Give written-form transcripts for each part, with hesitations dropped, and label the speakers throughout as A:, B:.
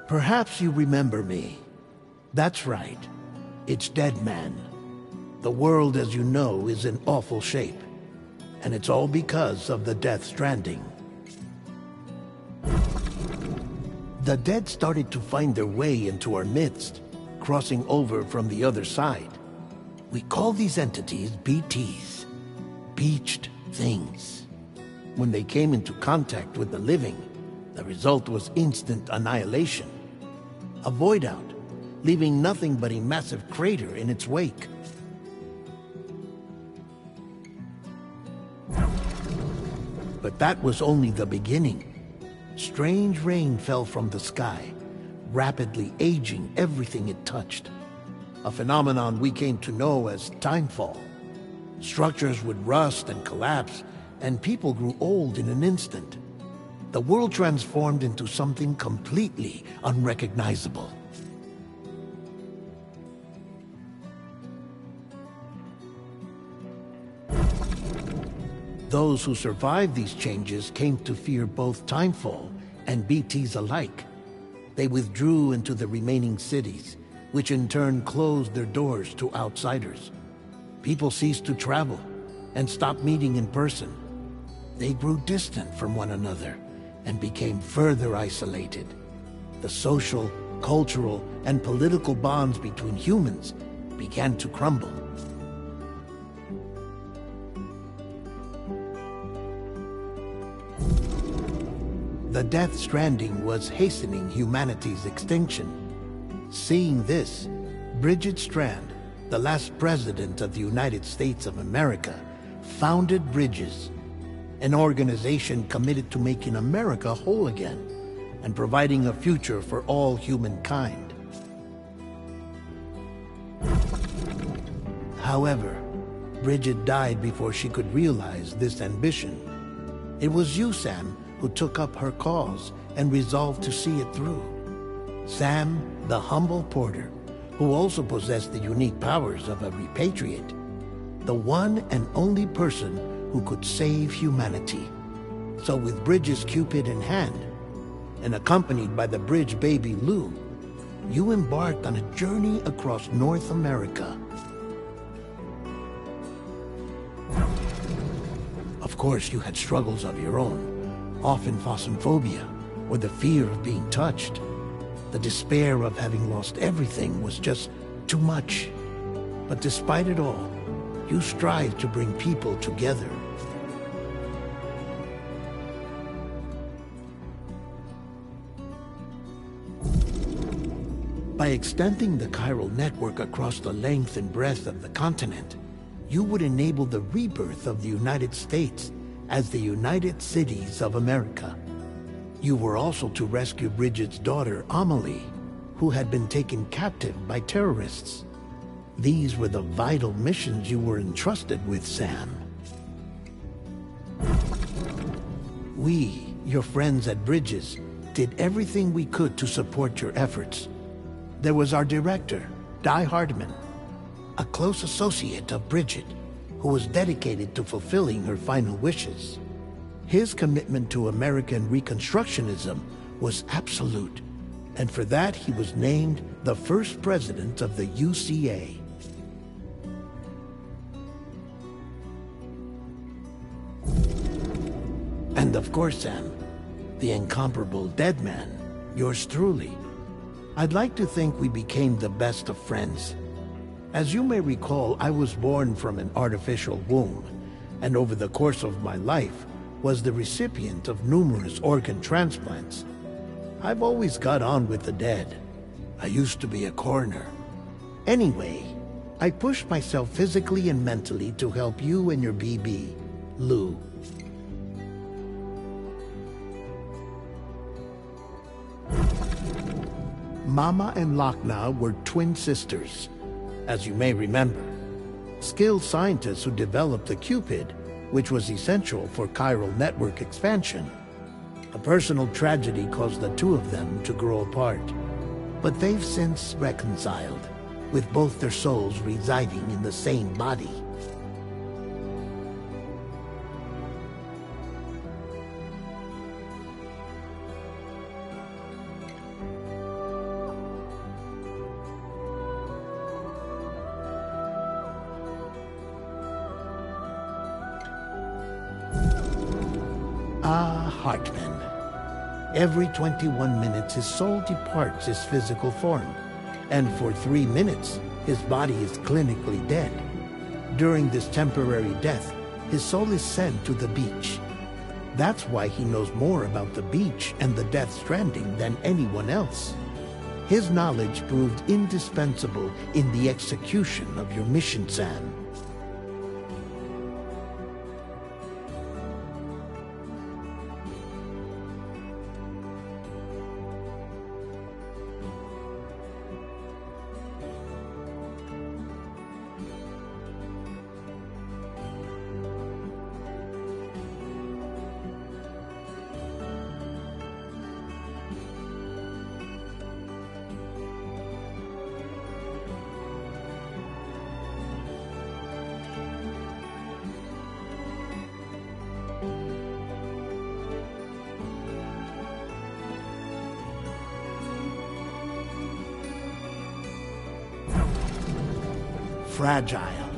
A: Perhaps you remember me. That's right. It's Dead Man. The world, as you know, is in awful shape. And it's all because of the Death Stranding. The dead started to find their way into our midst, crossing over from the other side. We call these entities BTs, Beached Things. When they came into contact with the living, the result was instant annihilation. A void out, leaving nothing but a massive crater in its wake. But that was only the beginning. Strange rain fell from the sky, rapidly aging everything it touched. A phenomenon we came to know as timefall. Structures would rust and collapse, and people grew old in an instant. The world transformed into something completely unrecognizable. Those who survived these changes came to fear both timefall and BTs alike. They withdrew into the remaining cities, which in turn closed their doors to outsiders. People ceased to travel and stopped meeting in person. They grew distant from one another and became further isolated. The social, cultural, and political bonds between humans began to crumble. The Death Stranding was hastening humanity's extinction. Seeing this, Bridget Strand, the last president of the United States of America, founded Bridges, an organization committed to making America whole again and providing a future for all humankind. However, Bridget died before she could realize this ambition. It was you, Sam, who took up her cause and resolved to see it through. Sam, the humble porter, who also possessed the unique powers of a repatriate. The one and only person who could save humanity. So with Bridges' Cupid in hand, and accompanied by the bridge baby Lou, you embarked on a journey across North America. Of course, you had struggles of your own, often phasmophobia, or the fear of being touched. The despair of having lost everything was just too much. But despite it all, you strived to bring people together. By extending the chiral network across the length and breadth of the continent, you would enable the rebirth of the United States as the United Cities of America. You were also to rescue Bridget's daughter, Amelie, who had been taken captive by terrorists. These were the vital missions you were entrusted with, Sam. We, your friends at Bridges, did everything we could to support your efforts. There was our director, Di Hardman, a close associate of Bridget, who was dedicated to fulfilling her final wishes. His commitment to American Reconstructionism was absolute, and for that he was named the first president of the UCA. And of course, Sam, the incomparable Dead Man, yours truly. I'd like to think we became the best of friends. As you may recall, I was born from an artificial womb, and over the course of my life was the recipient of numerous organ transplants. I've always got on with the dead. I used to be a coroner. Anyway, I pushed myself physically and mentally to help you and your BB, Lou. Mama and Lochna were twin sisters, as you may remember. Skilled scientists who developed the Cupid, which was essential for chiral network expansion. A personal tragedy caused the two of them to grow apart. But they've since reconciled, with both their souls residing in the same body. Ah, Hartman. Every 21 minutes his soul departs his physical form, and for 3 minutes his body is clinically dead. During this temporary death, his soul is sent to the beach. That's why he knows more about the beach and the Death Stranding than anyone else. His knowledge proved indispensable in the execution of your mission, Sam. Fragile,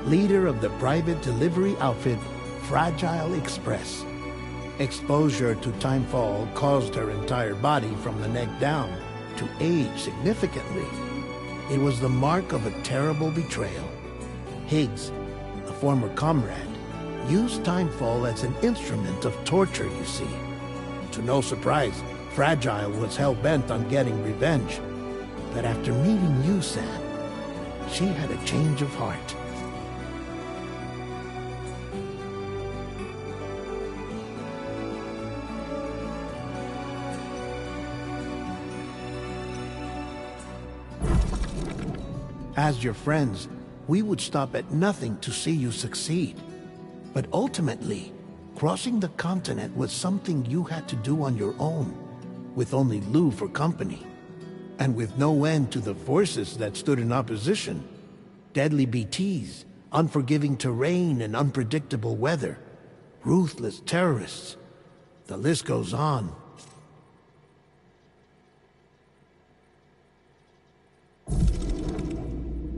A: leader of the private delivery outfit Fragile Express. Exposure to timefall caused her entire body from the neck down to age significantly. It was the mark of a terrible betrayal. Higgs, a former comrade, used timefall as an instrument of torture, you see. To no surprise, Fragile was hell-bent on getting revenge. But after meeting you, Sam, she had a change of heart. As your friends, we would stop at nothing to see you succeed. But ultimately, crossing the continent was something you had to do on your own, with only Lou for company. And with no end to the forces that stood in opposition. Deadly BTs, unforgiving terrain and unpredictable weather, ruthless terrorists. The list goes on.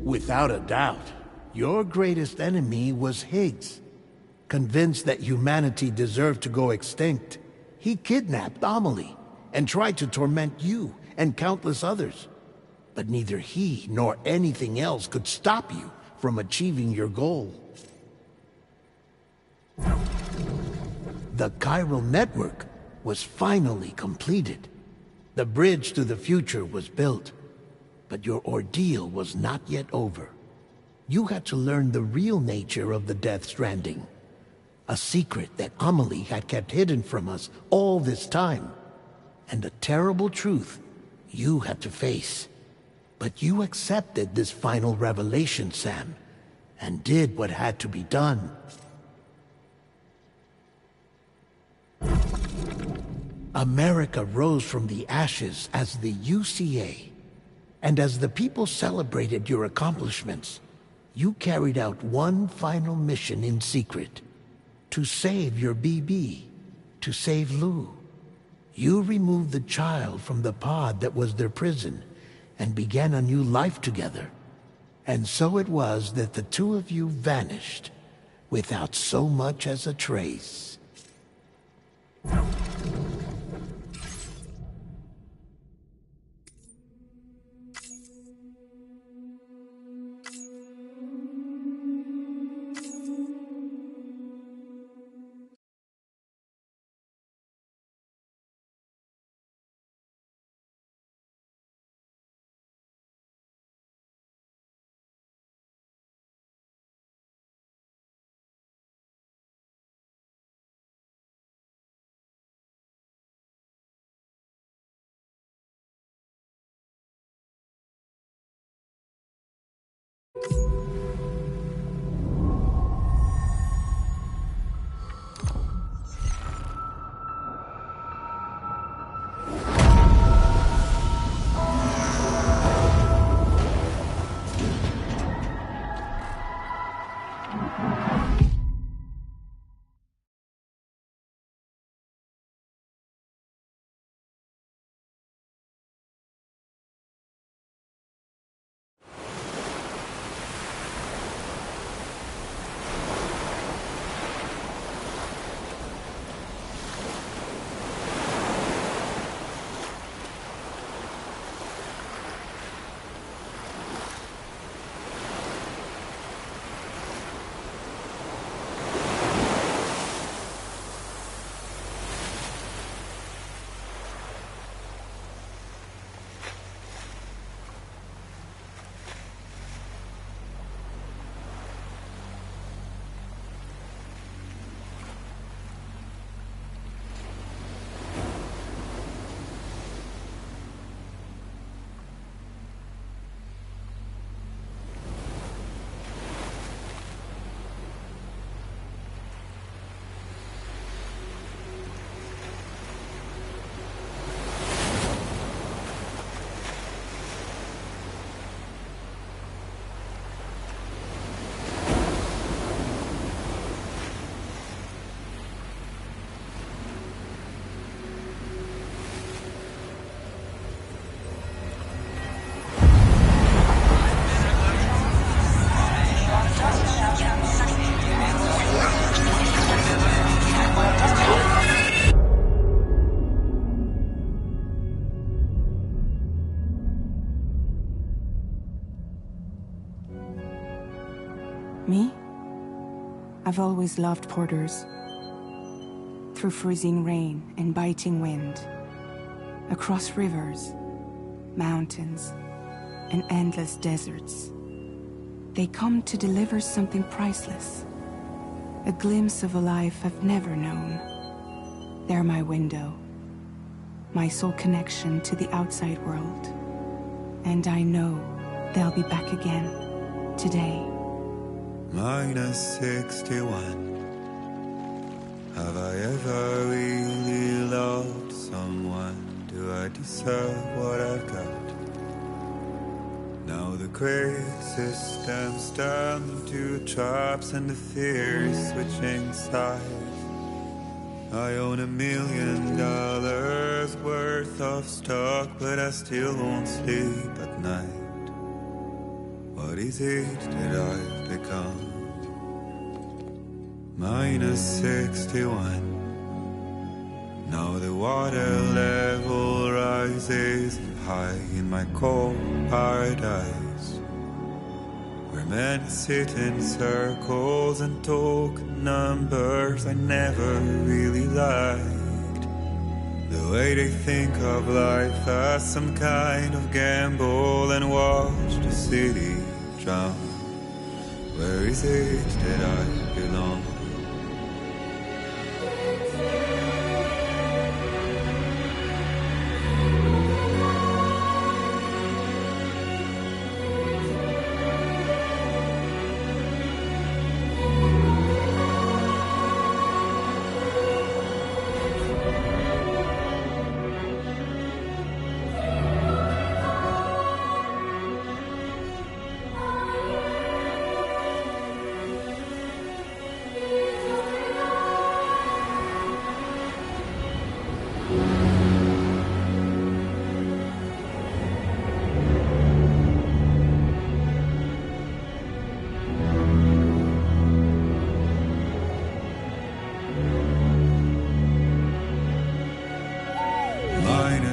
A: Without a doubt, your greatest enemy was Higgs. Convinced that humanity deserved to go extinct, he kidnapped Amelie and tried to torment you and countless others. But neither he nor anything else could stop you from achieving your goal. The chiral network was finally completed. The bridge to the future was built. But your ordeal was not yet over. You had to learn the real nature of the Death Stranding. A secret that Amelie had kept hidden from us all this time. And a terrible truth you had to face. But you accepted this final revelation, Sam, and did what had to be done. America rose from the ashes as the UCA. And as the people celebrated your accomplishments, you carried out one final mission in secret. To save your BB. To save Lou. You removed the child from the pod that was their prison and began a new life together. And so it was that the two of you vanished without so much as a trace.
B: I've always loved porters. Through freezing rain and biting wind, across rivers, mountains, and endless deserts, they come to deliver something priceless, a glimpse of a life I've never known. They're my window, my sole connection to the outside world. And I know they'll be back again, today.
C: -61. Have I ever really loved someone? Do I deserve what I've got? Now the crazy systems turn to traps and the fear is switching sides. I own $1 million worth of stock, but I still won't sleep at night. What is it that I've become? -61. Now the water level rises high in my cold paradise, where men sit in circles and talk numbers I never really liked. The way they think of life as some kind of gamble and watch the city drown. Where is it that I belong?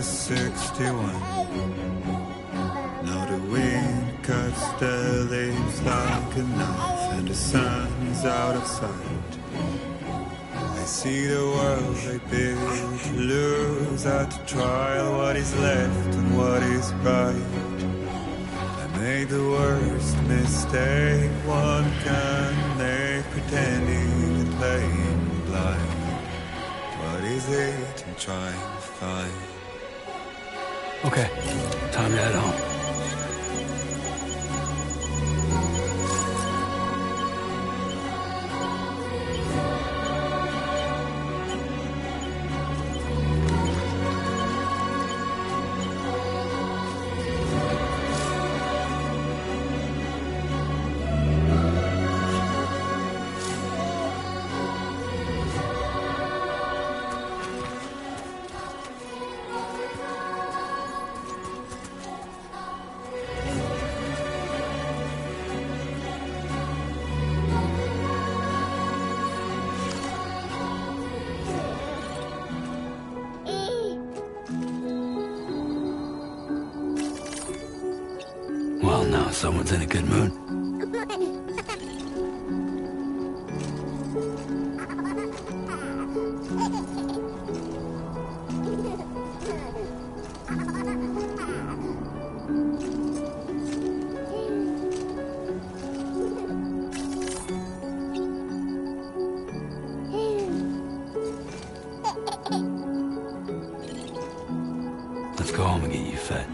C: -61. Now the wind cuts the leaves like a knife, and the sun is out of sight. I see the world I built to lose at the trial, what is left and what is right. I made the worst mistake one can make, pretending and playing blind. What is it I'm trying to find?
D: Okay, time to head home. Well, now someone's in a good mood. Let's go home and get you fed.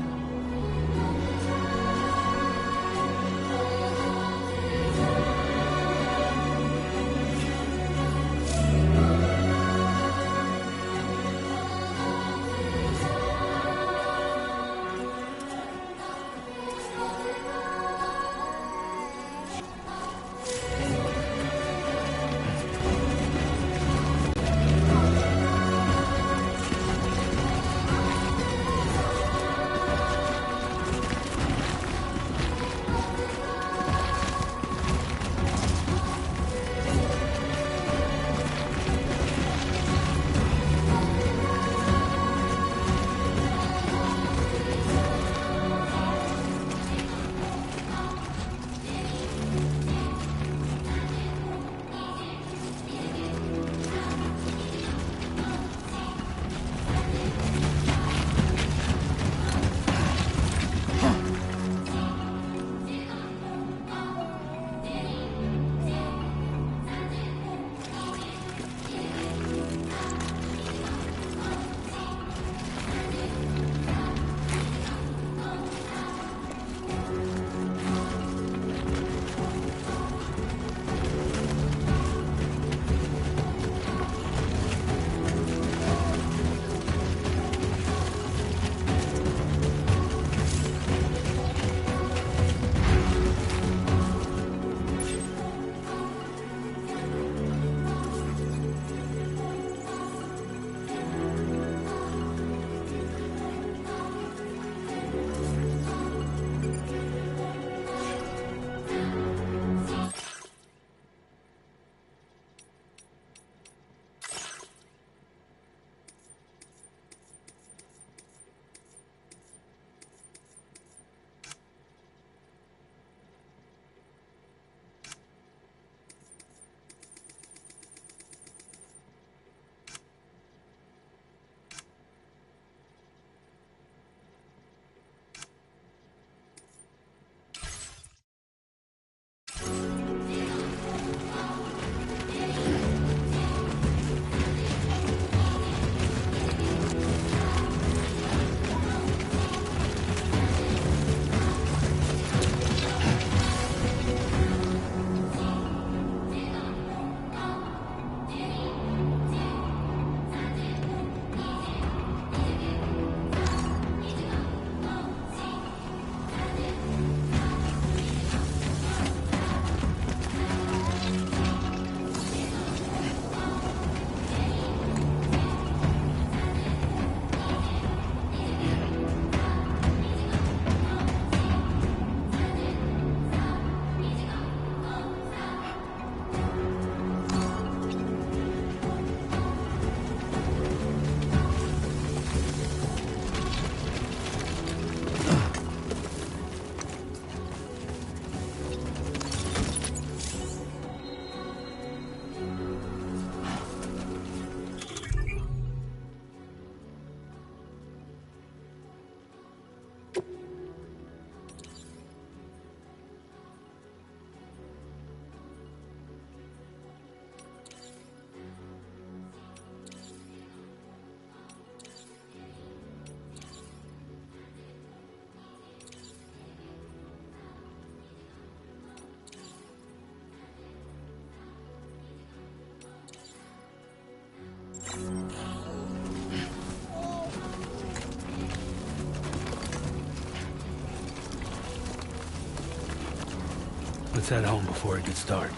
D: Let's head home before it gets dark.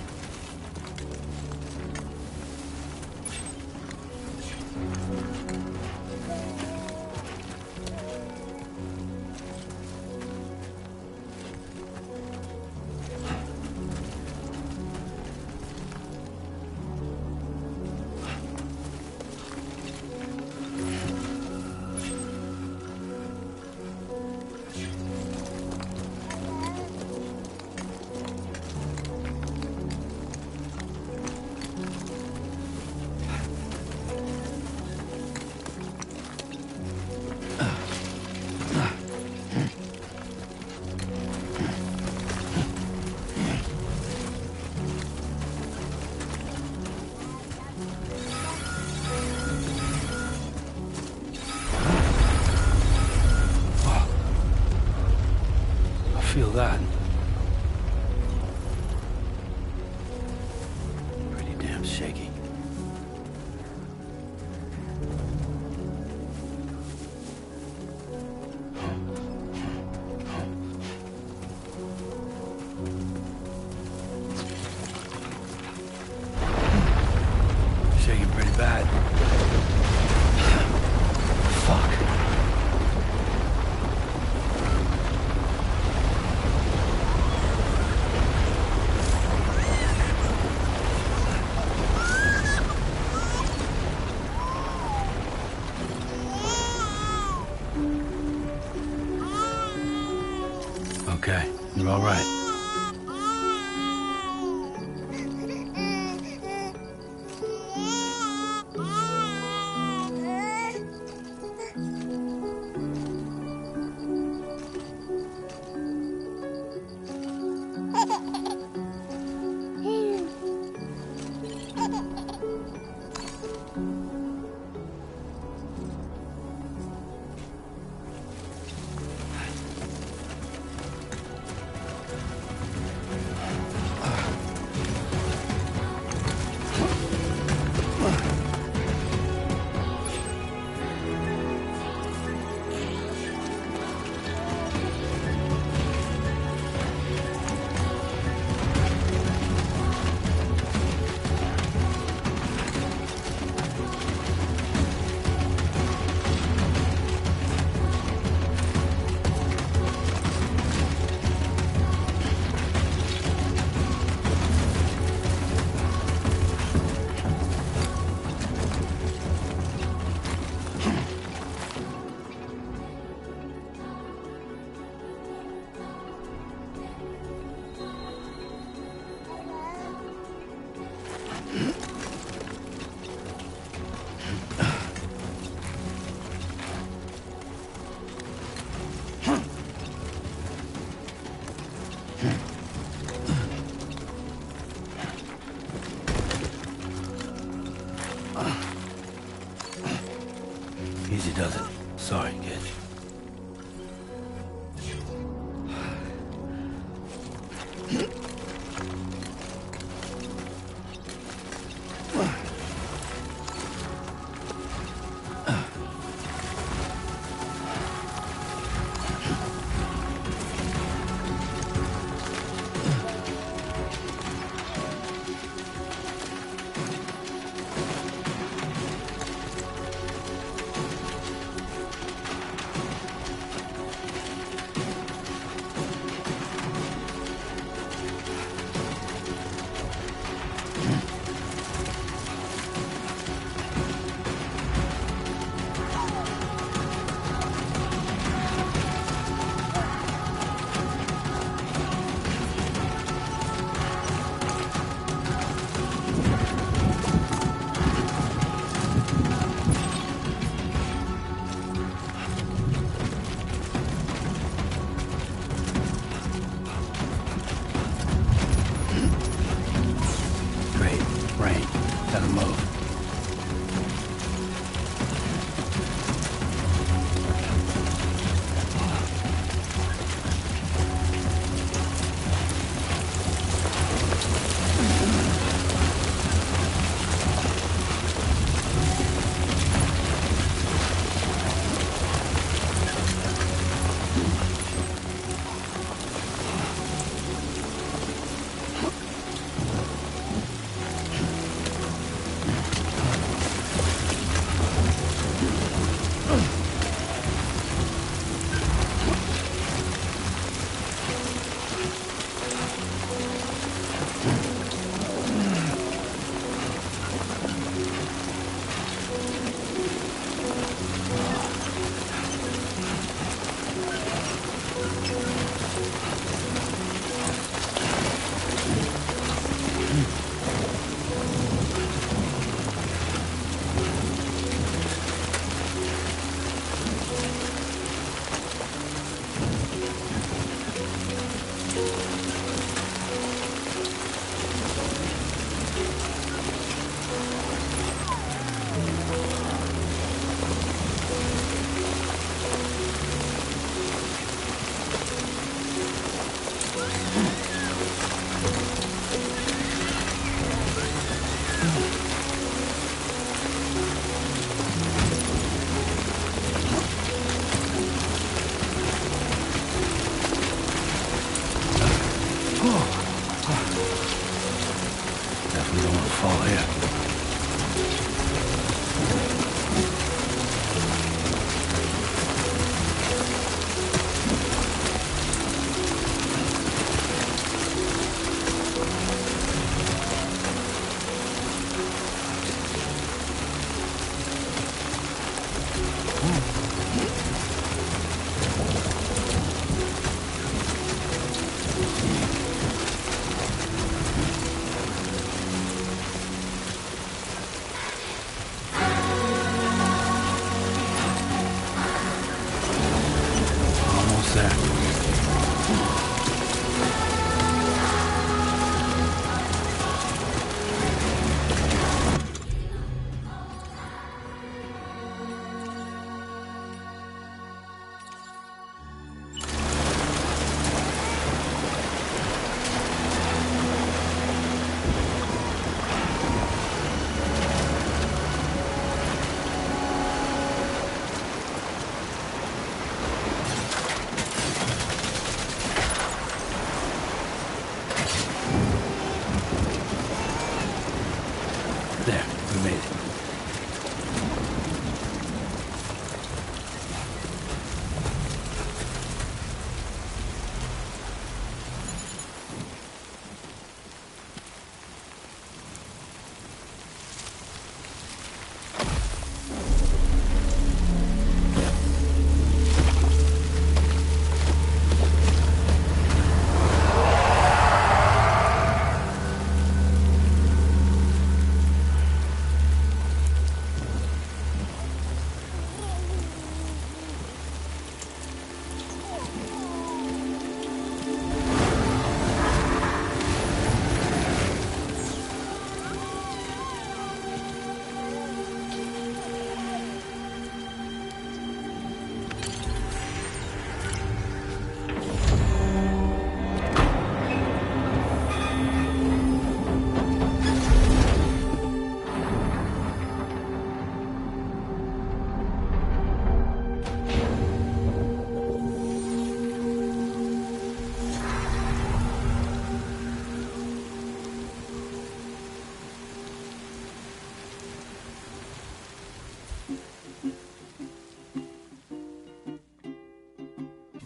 D: Feel that. Pretty damn shaky. Shaking pretty bad. Fuck. Okay, you're all right. Easy does it. Sorry, kid. Gotta move. We made it.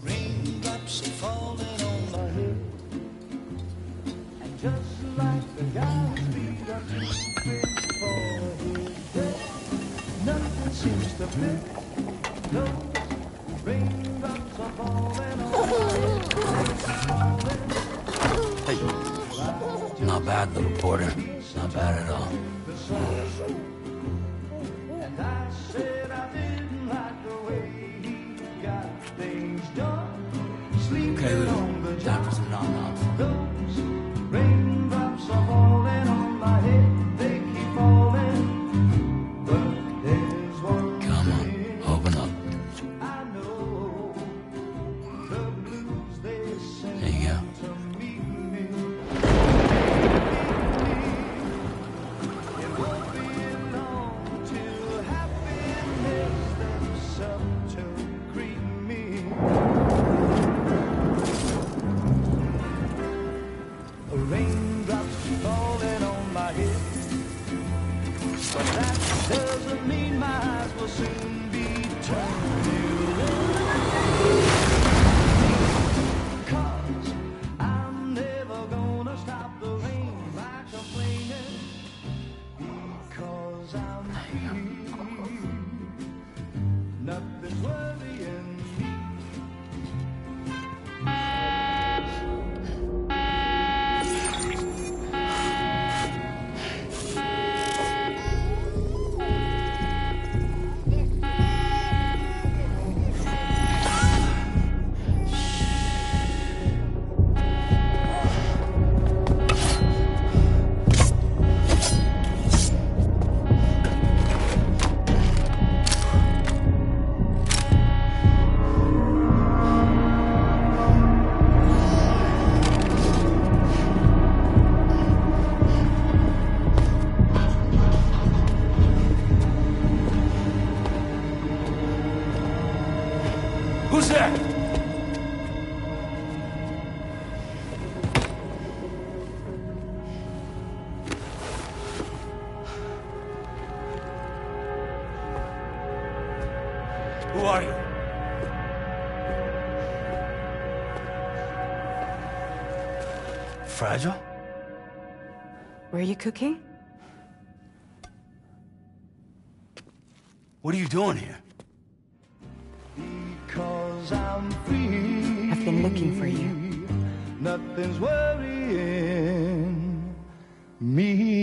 E: Raindrops are falling on my head, and just like the guy's feet are too big for his head, nothing seems to fit. Those raindrops are falling on my head.
D: Hey, not bad, little porter. Not bad at all.
E: And I said I didn't like the way he got things done.
D: Okay, Lou. Time for some nom-noms.
E: Those raindrops are falling on my head. They keep falling. But there's one
D: Come on,
E: thing
D: open up.
E: I know. The blues they sing
D: There you go.
E: to meet me. It won't be long till happiness steps up to greet me. Raindrops falling on my head, but that doesn't mean my eyes will soon be turning red. 'Cause I'm never gonna stop the rain by complaining, because I'm free. Nothing's worrying me.
D: Who's there? Who are you? Fragile?
B: Were you cooking?
D: What are you doing here?
E: Because I'm free.
B: I've been looking for you.
E: Nothing's worrying me.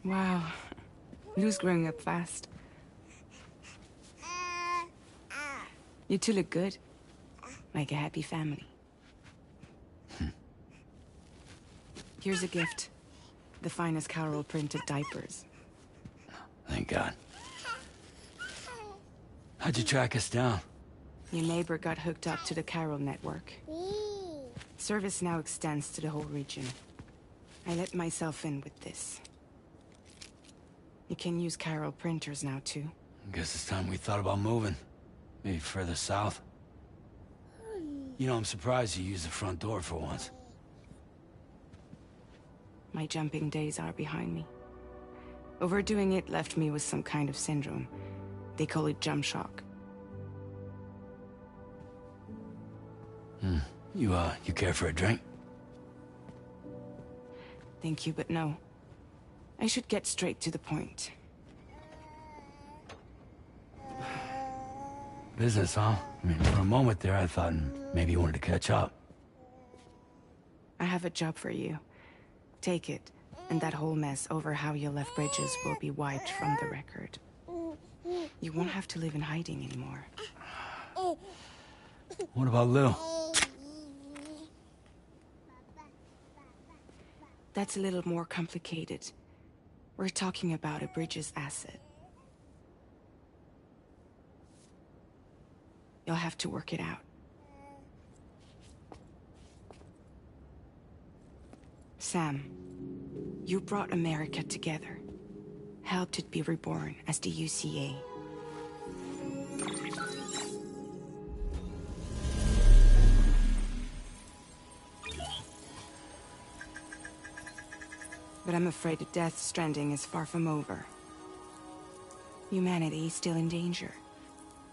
B: Wow. Lou's growing up fast. You two look good. Like a happy family. Here's a gift. The finest Carol printed diapers.
D: Thank God. How'd you track us down?
B: Your neighbor got hooked up to the Carol network. Service now extends to the whole region. I let myself in with this. You can use Chiral printers now, too.
D: Guess it's time we thought about moving. Maybe further south. You know, I'm surprised you used the front door for once.
B: My jumping days are behind me. Overdoing it left me with some kind of syndrome. They call it jump shock.
D: You care for a drink?
B: Thank you, but no. I should get straight to the point.
D: Business, huh? I mean, for a moment there, I thought maybe you wanted to catch up.
B: I have a job for you. Take it, and that whole mess over how you left Bridges will be wiped from the record. You won't have to live in hiding anymore.
D: What about Lil?
B: That's a little more complicated. We're talking about a Bridges asset. You'll have to work it out. Sam, you brought America together. Helped it be reborn as the UCA. But I'm afraid that Death Stranding is far from over. Humanity is still in danger.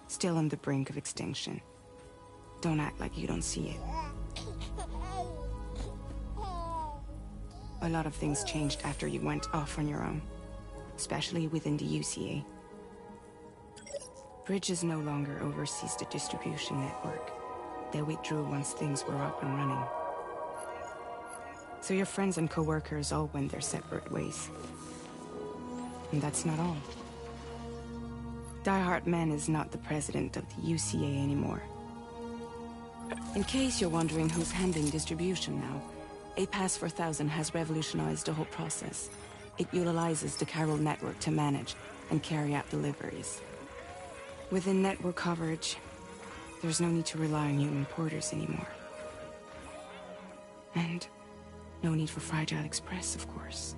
B: Still on the brink of extinction. Don't act like you don't see it. A lot of things changed after you went off on your own. Especially within the UCA. Bridges no longer oversees the distribution network. They withdrew once things were up and running. So your friends and co-workers all went their separate ways. And that's not all. Die Hard Man is not the president of the UCA anymore. In case you're wondering who's handling distribution now, A Pass 4000 has revolutionized the whole process. It utilizes the Chiral network to manage and carry out deliveries. Within network coverage, there's no need to rely on human porters anymore. And no need for Fragile Express, of course.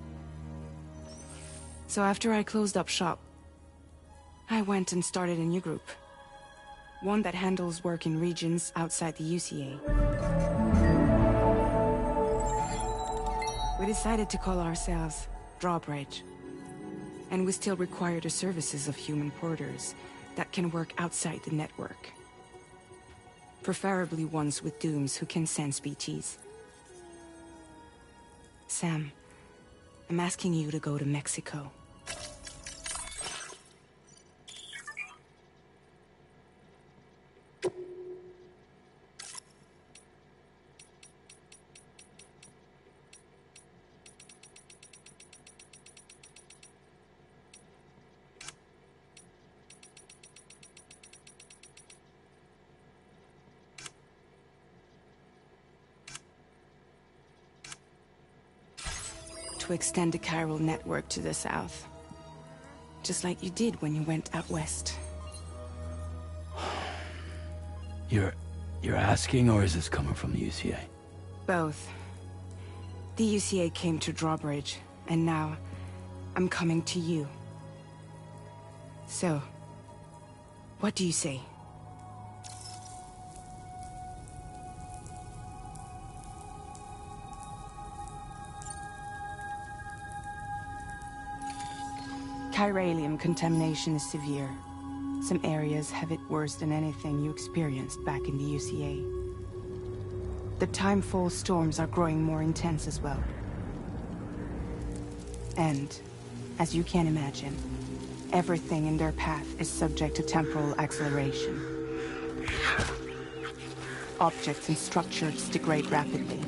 B: So after I closed up shop, I went and started a new group. One that handles work in regions outside the UCA. We decided to call ourselves Drawbridge. And we still require the services of human porters that can work outside the network. Preferably ones with dooms who can sense BTs. Sam, I'm asking you to go to Mexico. To extend the Chiral network to the south. Just like you did when you went out west.
D: You're asking, or is this coming from the UCA?
B: Both. The UCA came to Drawbridge, and now I'm coming to you. So, what do you say? Chiralium contamination is severe. Some areas have it worse than anything you experienced back in the UCA. The timefall storms are growing more intense as well. And, as you can imagine, everything in their path is subject to temporal acceleration. Objects and structures degrade rapidly,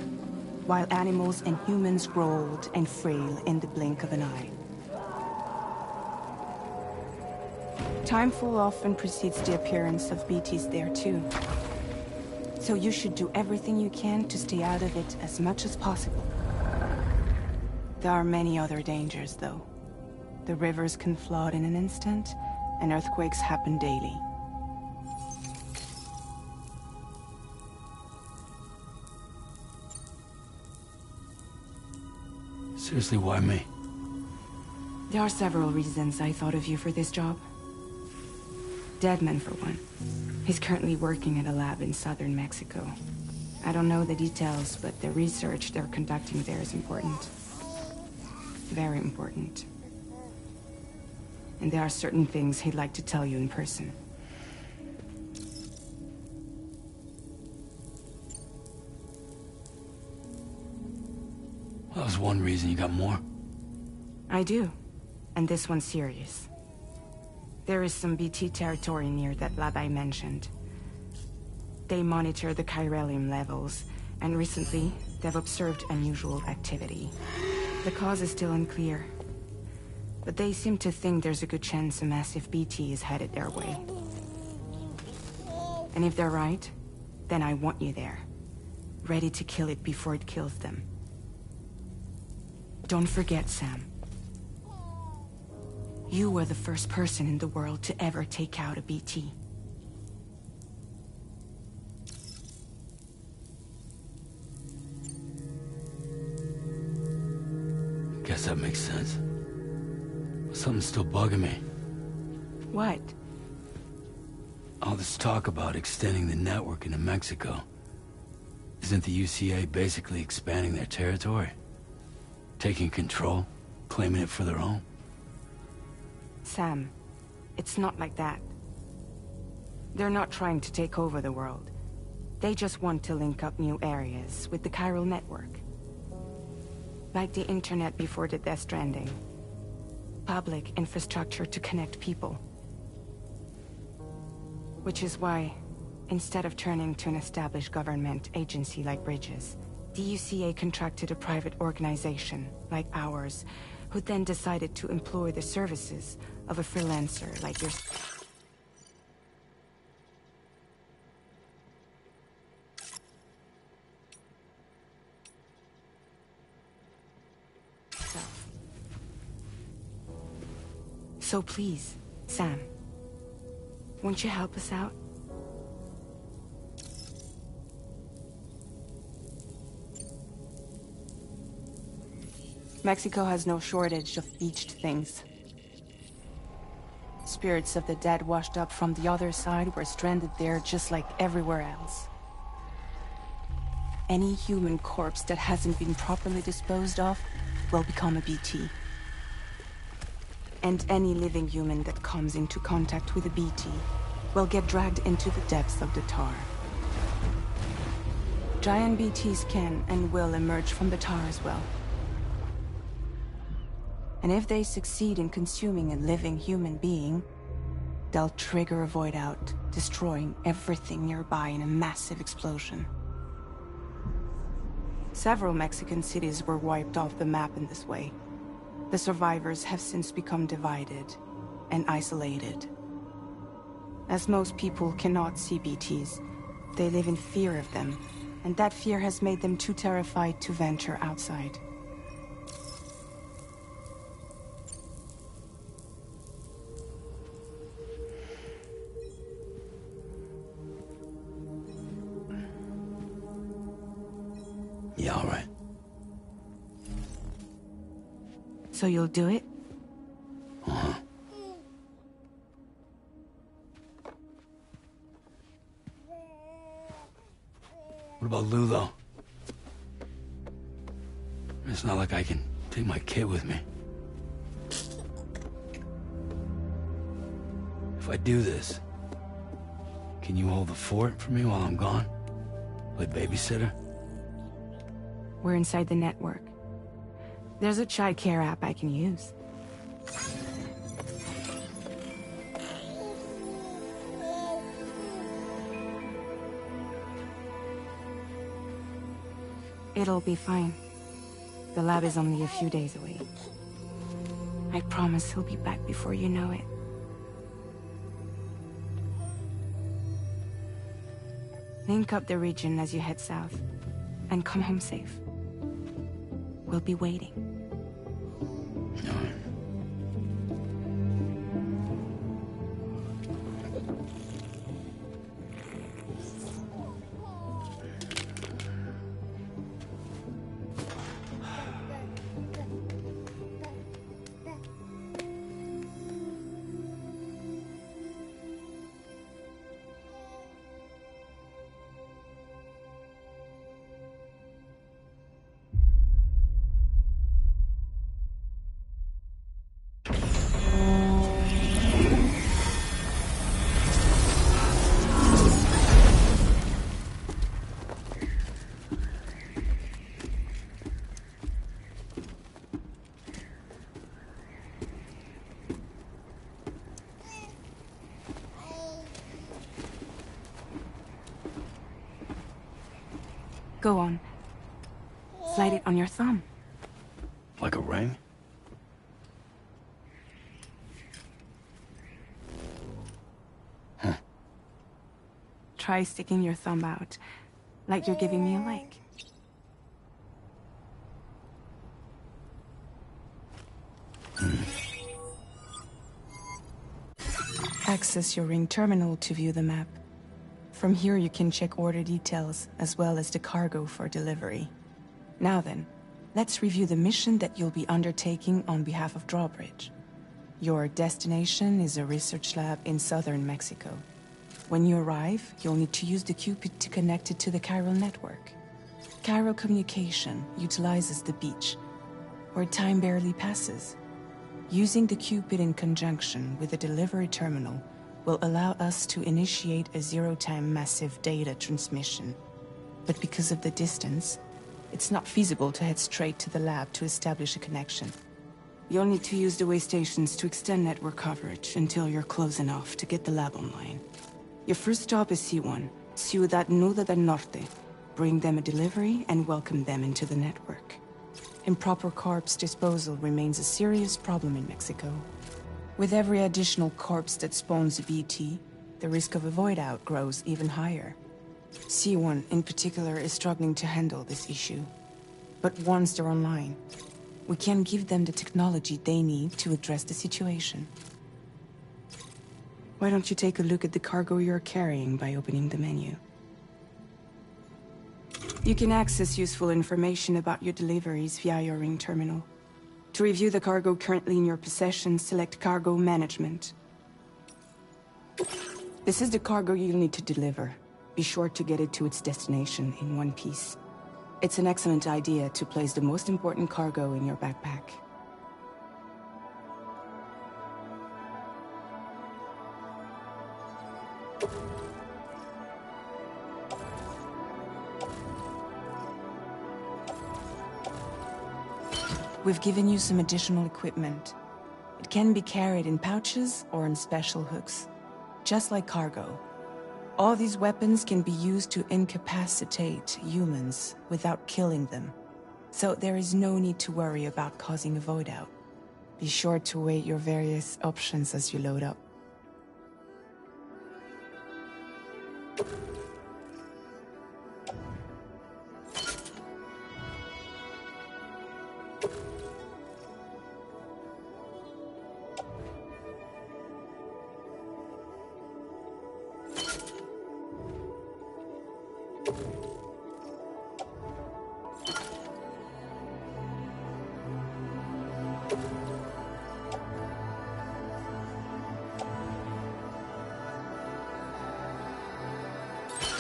B: while animals and humans grow old and frail in the blink of an eye. Timefall often precedes the appearance of BTs there too. So you should do everything you can to stay out of it as much as possible. There are many other dangers though. The rivers can flood in an instant, and earthquakes happen daily.
D: Seriously, why me?
B: There are several reasons I thought of you for this job. Deadman, for one. He's currently working at a lab in southern Mexico. I don't know the details, but the research they're conducting there is important. Very important. And there are certain things he'd like to tell you in person.
D: That was one reason. You got more?
B: I do. And this one's serious. There is some BT territory near that lab I mentioned. They monitor the chiralium levels, and recently, they've observed unusual activity. The cause is still unclear, but they seem to think there's a good chance a massive BT is headed their way. And if they're right, then I want you there, ready to kill it before it kills them. Don't forget, Sam. You were the first person in the world to ever take out a BT.
D: Guess that makes sense. But something's still bugging me.
B: What?
D: All this talk about extending the network into Mexico. Isn't the UCA basically expanding their territory? Taking control? Claiming it for their own?
B: Sam, it's not like that. They're not trying to take over the world. They just want to link up new areas with the chiral network. Like the internet before the Death Stranding. Public infrastructure to connect people. Which is why, instead of turning to an established government agency like Bridges, the UCA contracted a private organization, like ours, who then decided to employ the services of a freelancer like yourself. So please, Sam, won't you help us out? Mexico has no shortage of beached things. Spirits of the dead washed up from the other side were stranded there just like everywhere else. Any human corpse that hasn't been properly disposed of will become a BT. And any living human that comes into contact with a BT will get dragged into the depths of the tar. Giant BTs can and will emerge from the tar as well. And if they succeed in consuming a living human being, they'll trigger a void out, destroying everything nearby in a massive explosion. Several Mexican cities were wiped off the map in this way. The survivors have since become divided and isolated. As most people cannot see BTs, they live in fear of them, and that fear has made them too terrified to venture outside.
D: Yeah, all right.
B: So you'll do it?
D: Uh-huh. What about Lou, though? It's not like I can take my kid with me. If I do this, can you hold the fort for me while I'm gone? Play babysitter?
B: We're inside the network. There's a child care app I can use. It'll be fine. The lab is only a few days away. I promise he'll be back before you know it. Link up the region as you head south, and come home safe. We'll be waiting.
D: All right.
B: Go on. Slide it on your thumb.
D: Like a ring?
B: Try sticking your thumb out, like you're giving me a like. Access your ring terminal to view the map. From here you can check order details, as well as the cargo for delivery. Now then, let's review the mission that you'll be undertaking on behalf of Drawbridge. Your destination is a research lab in southern Mexico. When you arrive, you'll need to use the Cupid to connect it to the chiral network. Chiral communication utilizes the beach, where time barely passes. Using the Cupid in conjunction with the delivery terminal will allow us to initiate a zero-time massive data transmission. But because of the distance, it's not feasible to head straight to the lab to establish a connection. You'll need to use the way stations to extend network coverage until you're close enough to get the lab online. Your first stop is C1, Ciudad Nuda del Norte. Bring them a delivery and welcome them into the network. Improper corpse disposal remains a serious problem in Mexico. With every additional corpse that spawns a BT, the risk of a void out grows even higher. C1 in particular is struggling to handle this issue. But once they're online, we can give them the technology they need to address the situation. Why don't you take a look at the cargo you're carrying by opening the menu? You can access useful information about your deliveries via your ring terminal. To review the cargo currently in your possession, select Cargo Management. This is the cargo you'll need to deliver. Be sure to get it to its destination in one piece. It's an excellent idea to place the most important cargo in your backpack. We've given you some additional equipment. It can be carried in pouches or in special hooks, just like cargo. All these weapons can be used to incapacitate humans without killing them, so there is no need to worry about causing a void out. Be sure to weigh your various options as you load up.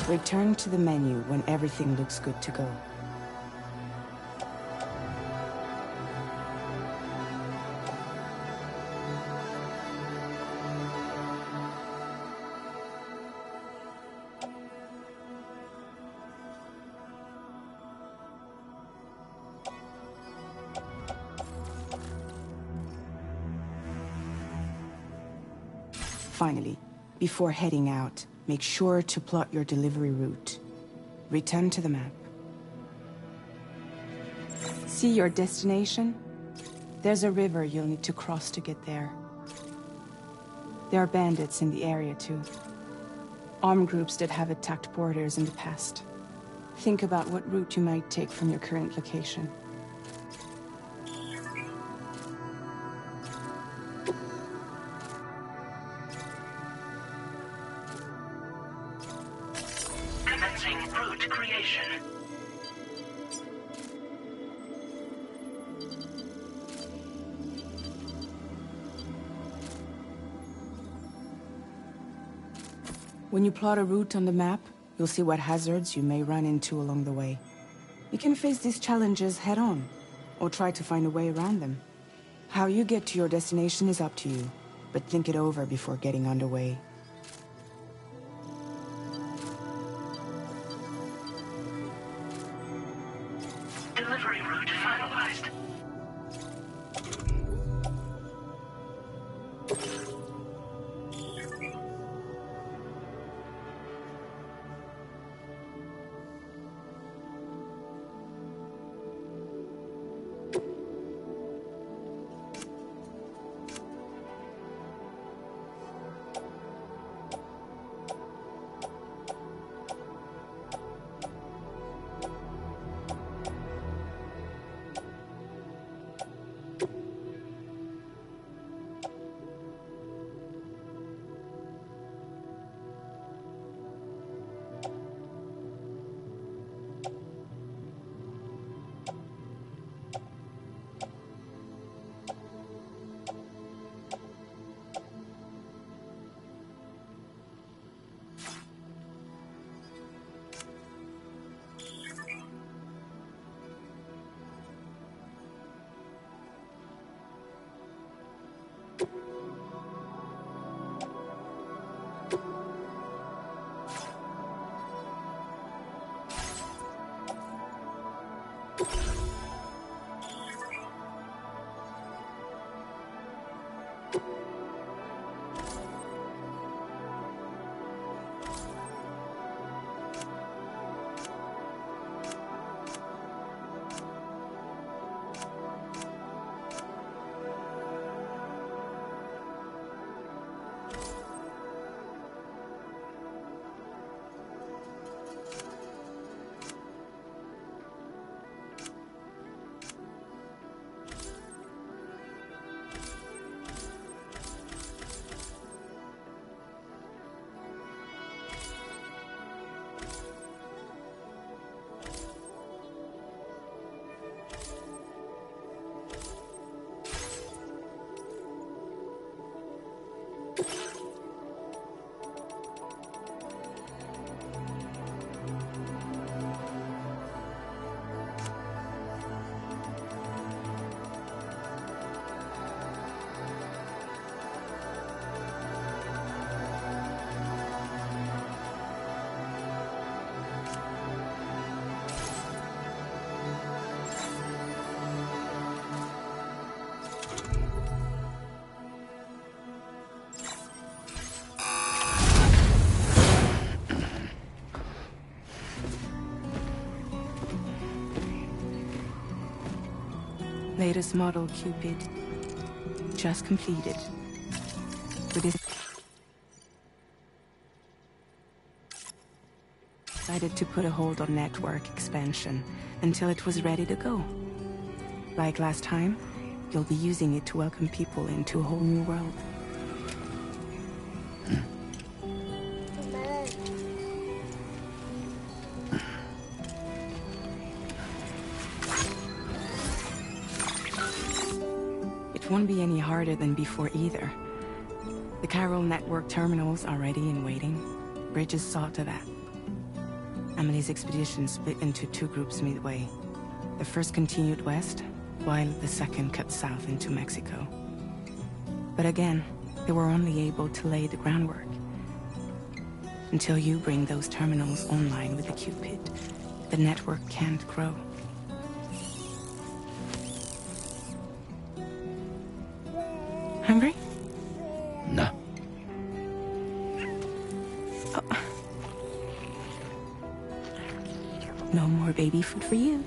B: Return to the menu when everything looks good to go. Finally, before heading out, make sure to plot your delivery route. Return to the map. See your destination? There's a river you'll need to cross to get there. There are bandits in the area too. Armed groups that have attacked borders in the past. Think about what route you might take from your current location.
F: Route creation.
B: When you plot a route on the map, you'll see what hazards you may run into along the way. You can face these challenges head-on, or try to find a way around them. How you get to your destination is up to you, but think it over before getting underway.
F: Delivery route finalized.
B: Latest model Cupid. Just completed. With this decided to put a hold on network expansion until it was ready to go. Like last time, you'll be using it to welcome people into a whole new world. It won't be any harder than before either. The Chiral network terminals are ready and waiting. Bridges saw to that. Emily's expedition split into two groups midway. The first continued west, while the second cut south into Mexico. But again, they were only able to lay the groundwork. Until you bring those terminals online with the Cupid, the network can't grow. Hungry?
D: No.
B: Oh. No more baby food for you.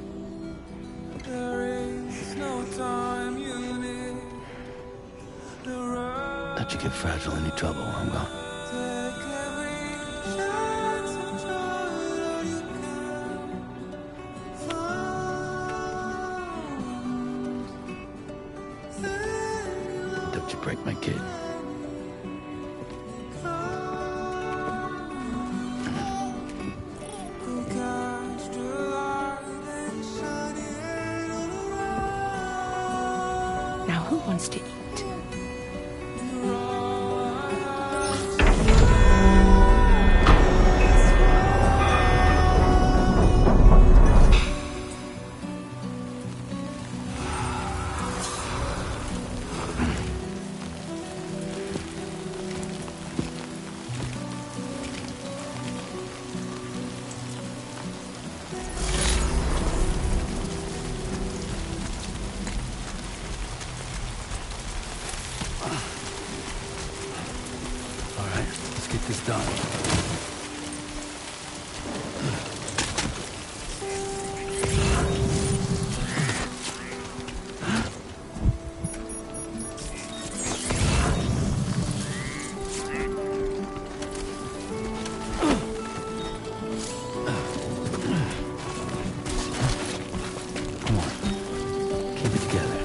D: Let you get fragile any trouble while I'm gone. Don't you break my kid.
B: Now who wants to eat?
D: All right, let's get this done. Come on, keep it together.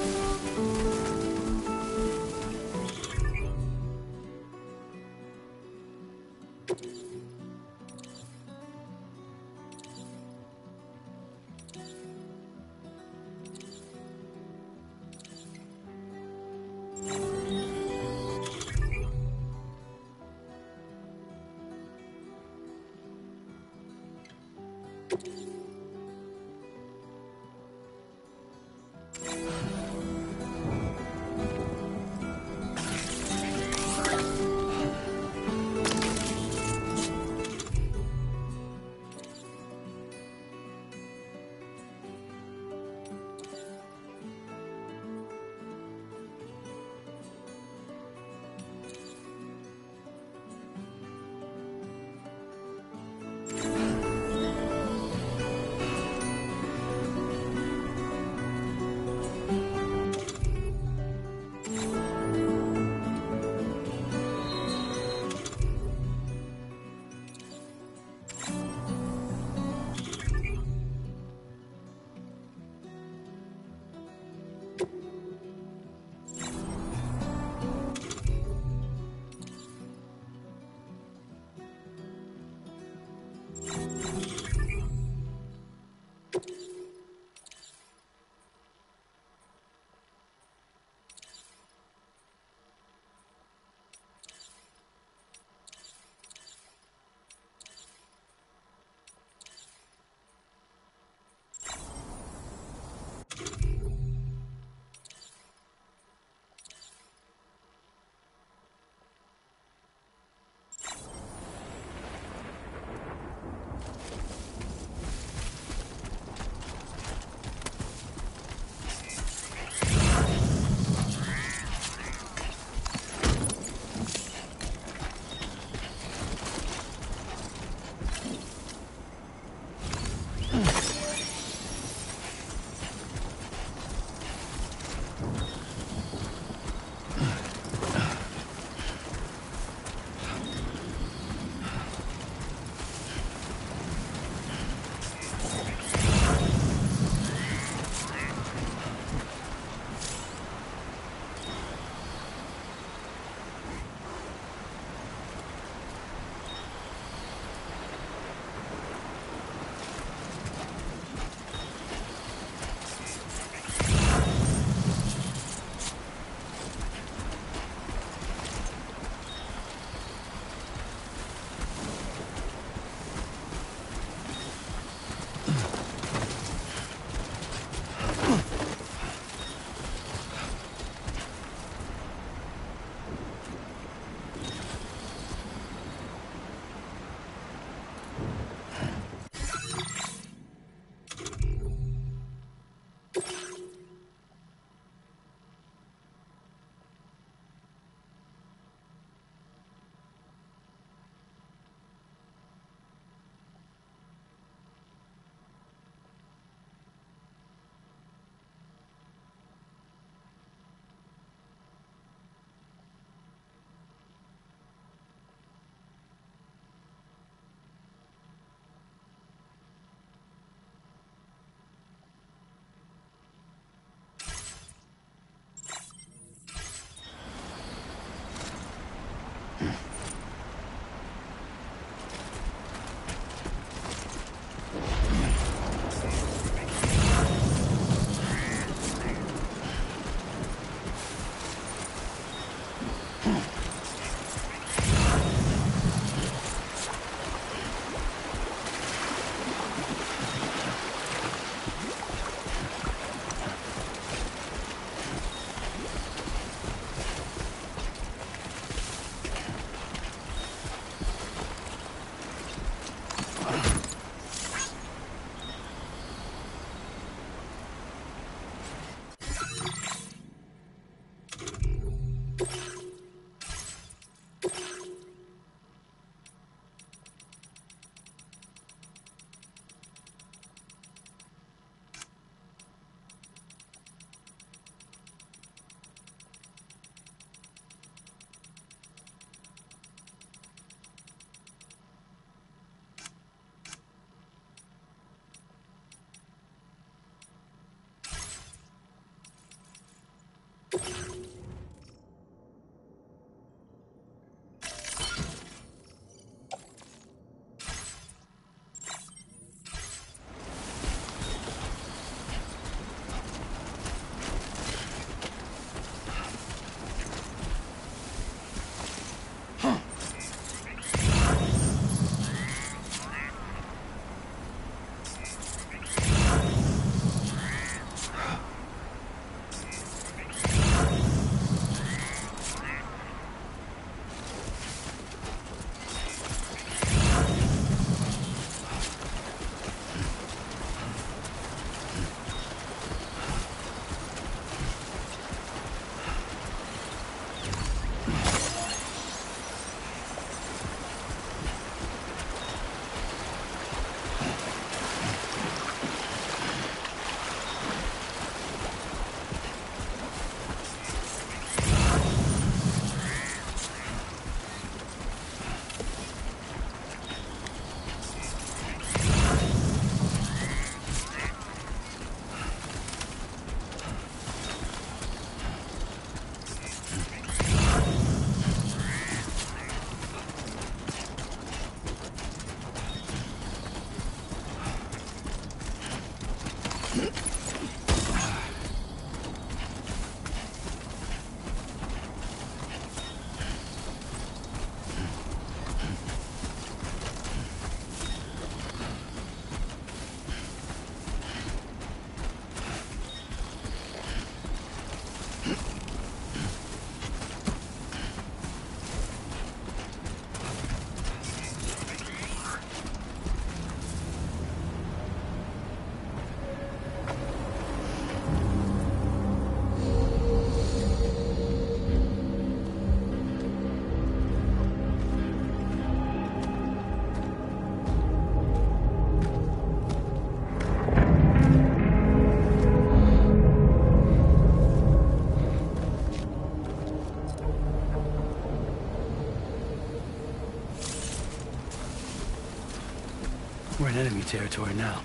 D: We're in enemy territory now.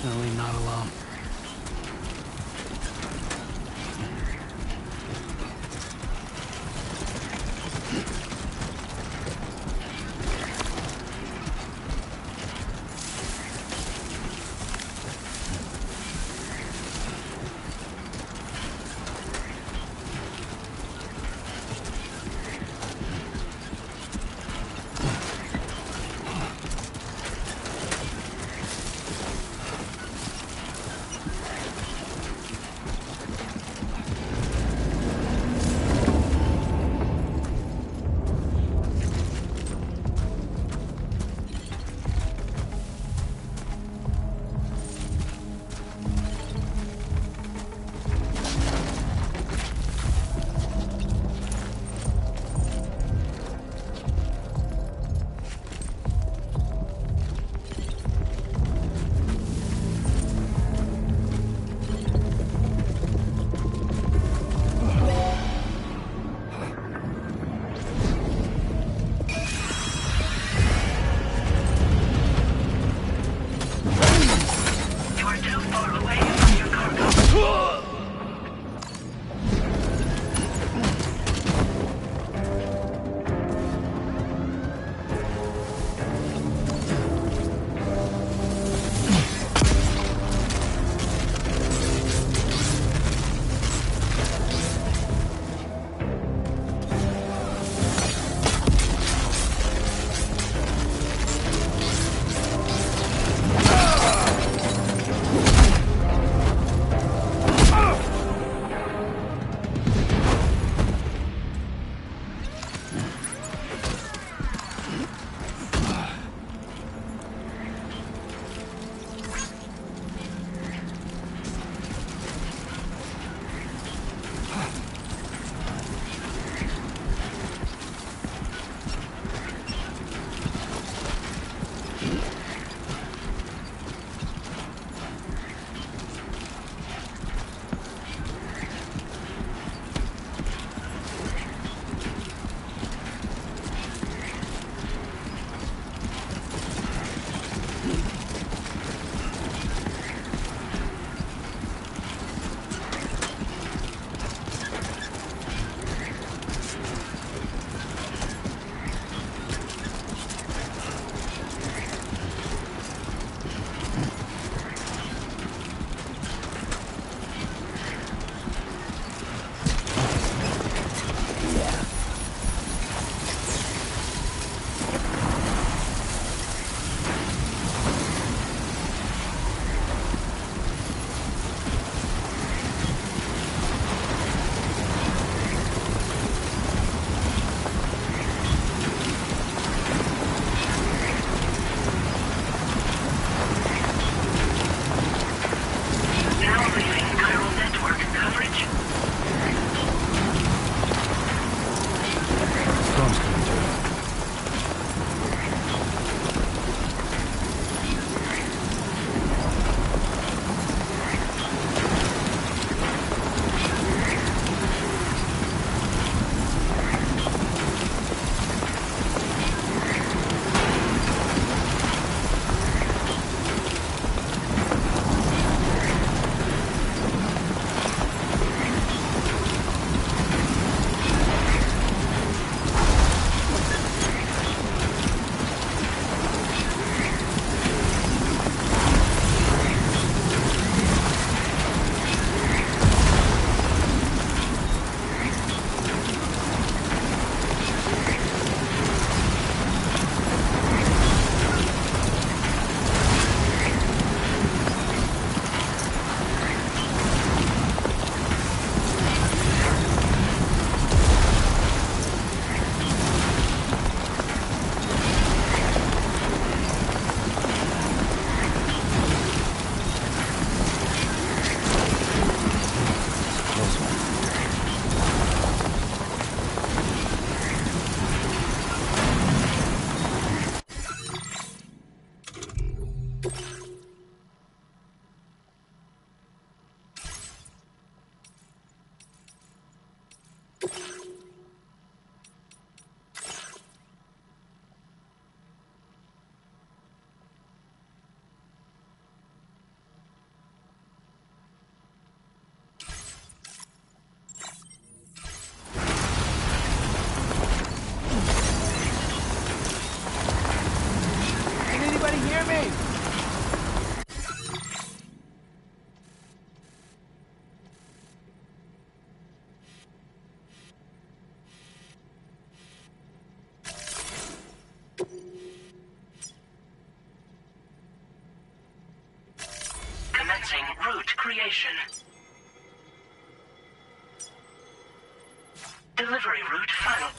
D: definitely not alone.
F: creation. Delivery route final.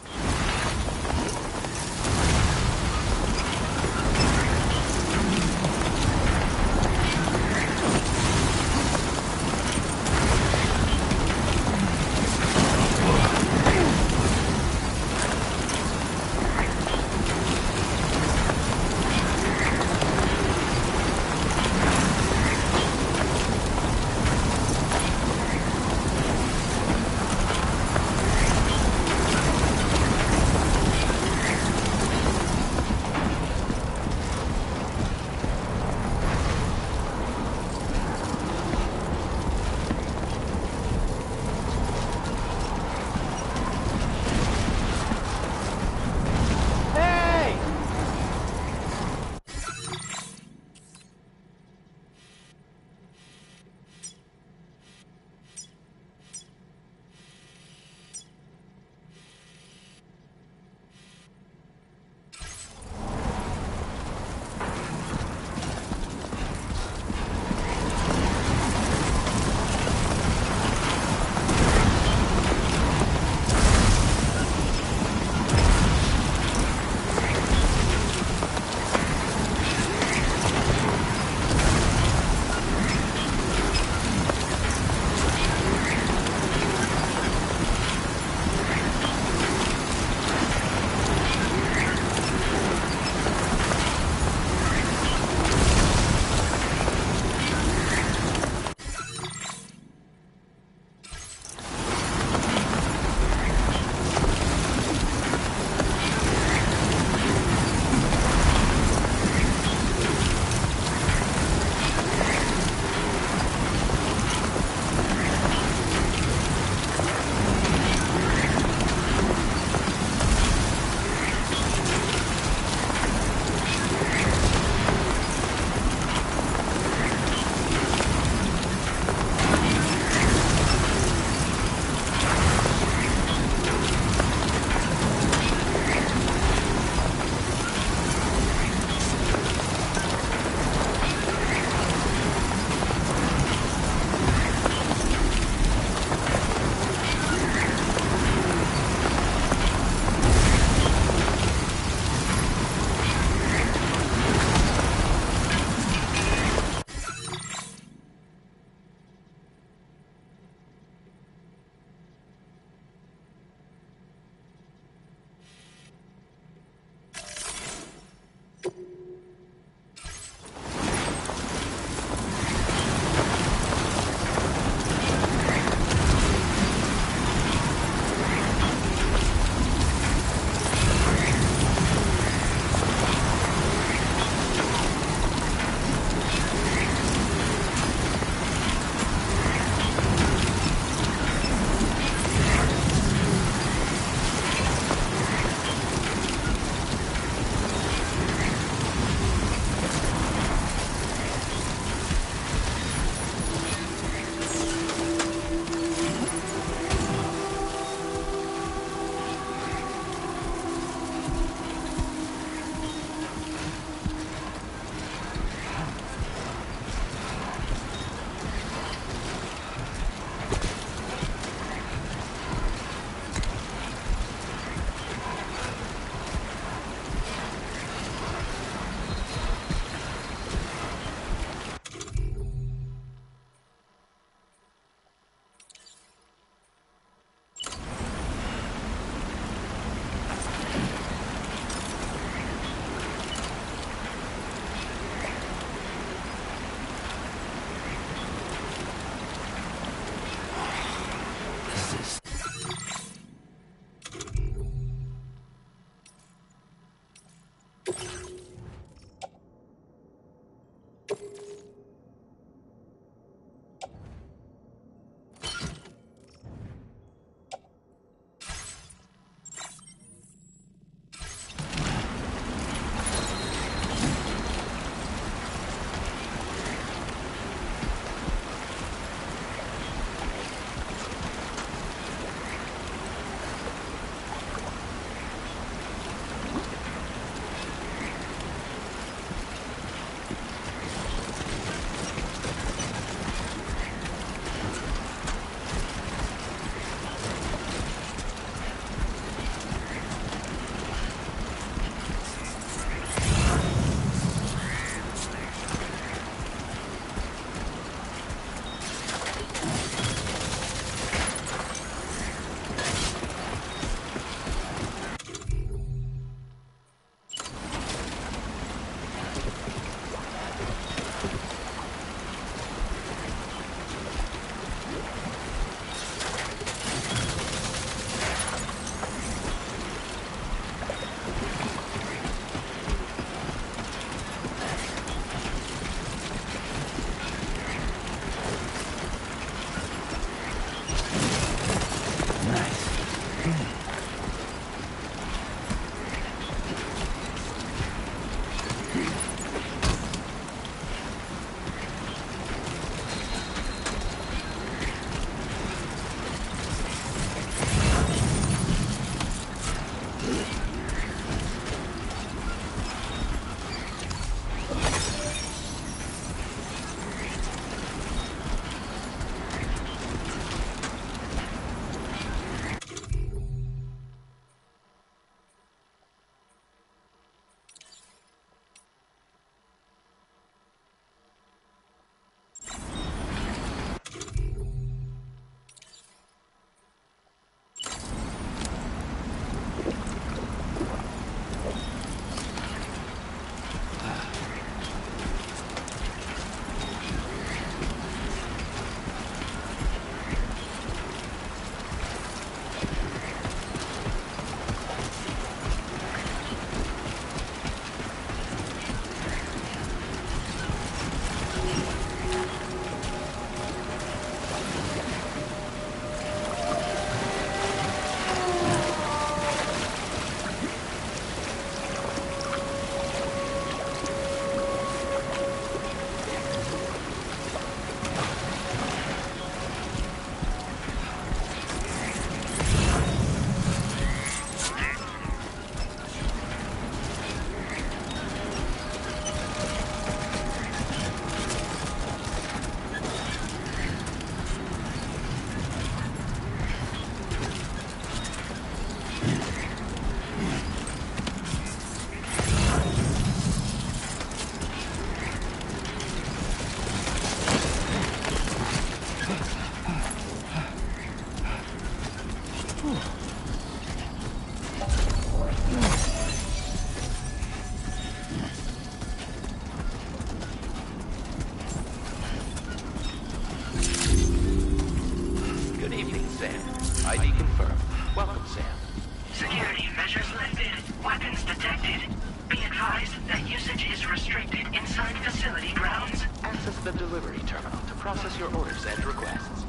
F: detected. Be advised that usage is restricted inside facility grounds.
G: Access the delivery terminal to process your orders and requests.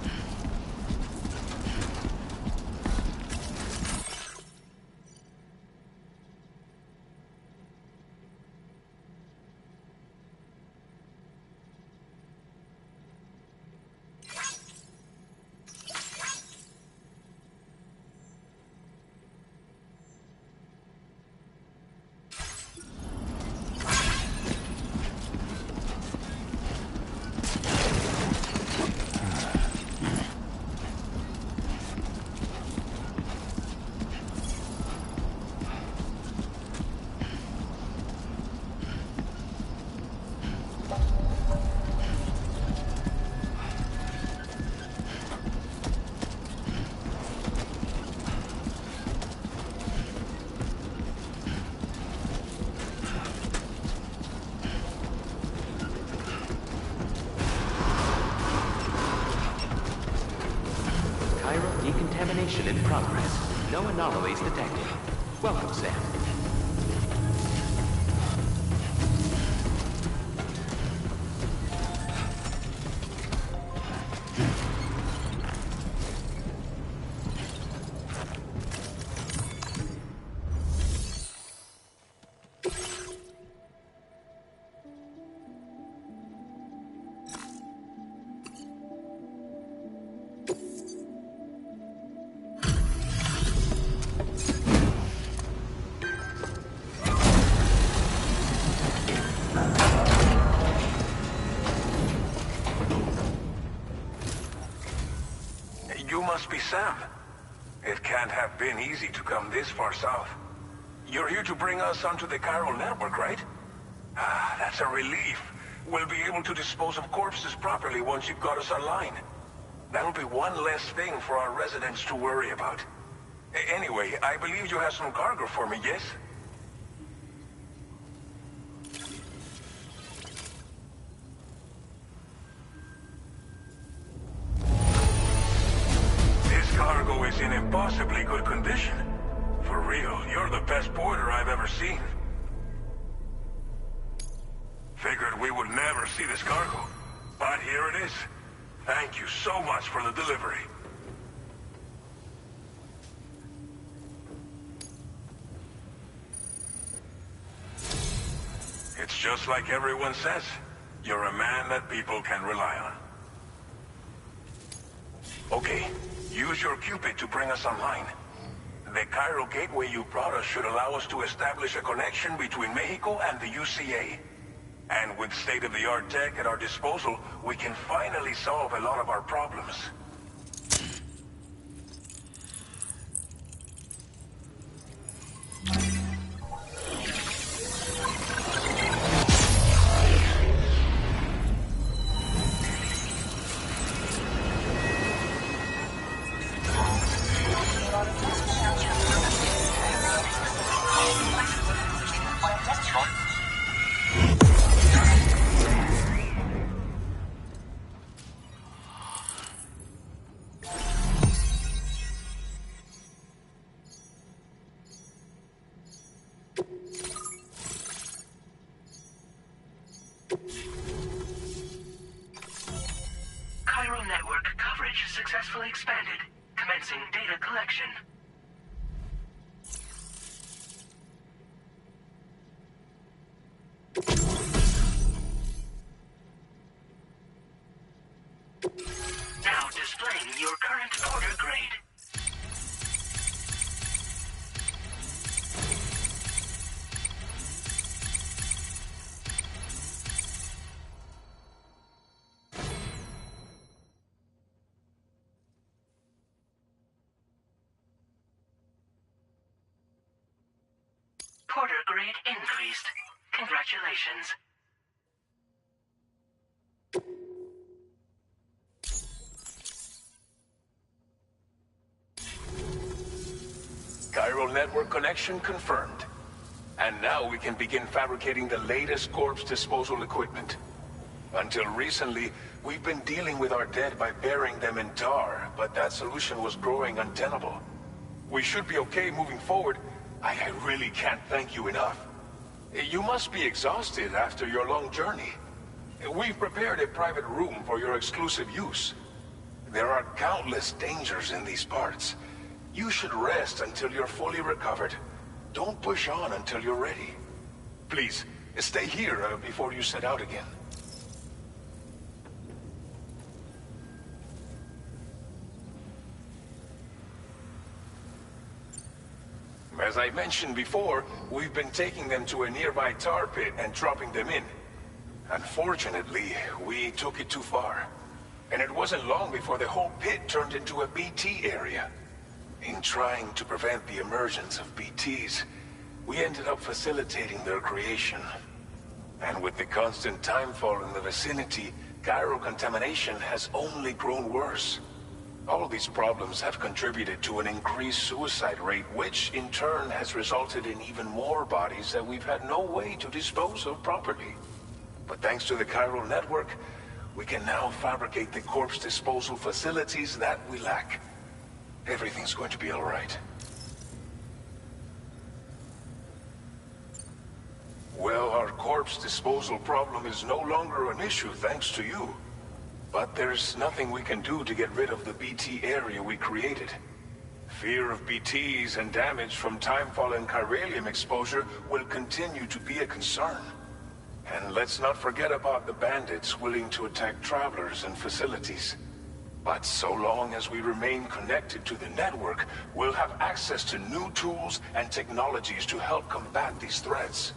G: Decontamination in progress. No anomalies detected. Welcome, Sam.
H: You must be Sam. It can't have been easy to come this far south. You're here to bring us onto the chiral network, right? Ah, that's a relief. We'll be able to dispose of corpses properly once you've got us online. That'll be one less thing for our residents to worry about. Anyway, I believe you have some cargo for me, yes? Cargo is in impossibly good condition. For real, you're the best porter I've ever seen. Figured we would never see this cargo, but here it is. Thank you so much for the delivery. It's just like everyone says. You're a man that people can rely on. Okay. Use your Cupid to bring us online. The chiral gateway you brought us should allow us to establish a connection between Mexico and the UCA. And with state-of-the-art tech at our disposal, we can finally solve a lot of our problems.
F: Chiral network coverage successfully expanded. Commencing data collection. Now displaying your current order grade. Porter grade increased. Congratulations.
H: Chiral network connection confirmed. And now we can begin fabricating the latest corpse disposal equipment. Until recently, we've been dealing with our dead by burying them in tar, but that solution was growing untenable. We should be okay moving forward, I really can't thank you enough. You must be exhausted after your long journey. We've prepared a private room for your exclusive use. There are countless dangers in these parts. You should rest until you're fully recovered. Don't push on until you're ready. Please, stay here before you set out again. As I mentioned before, we've been taking them to a nearby tar pit and dropping them in. Unfortunately, we took it too far. And it wasn't long before the whole pit turned into a BT area. In trying to prevent the emergence of BTs, we ended up facilitating their creation. And with the constant timefall in the vicinity, gyro contamination has only grown worse. All these problems have contributed to an increased suicide rate, which in turn has resulted in even more bodies that we've had no way to dispose of properly. But thanks to the chiral network, we can now fabricate the corpse disposal facilities that we lack. Everything's going to be all right. Well, our corpse disposal problem is no longer an issue thanks to you. But there's nothing we can do to get rid of the BT area we created. Fear of BTs and damage from timefall and chiralium exposure will continue to be a concern. And let's not forget about the bandits willing to attack travelers and facilities. But so long as we remain connected to the network, we'll have access to new tools and technologies to help combat these threats.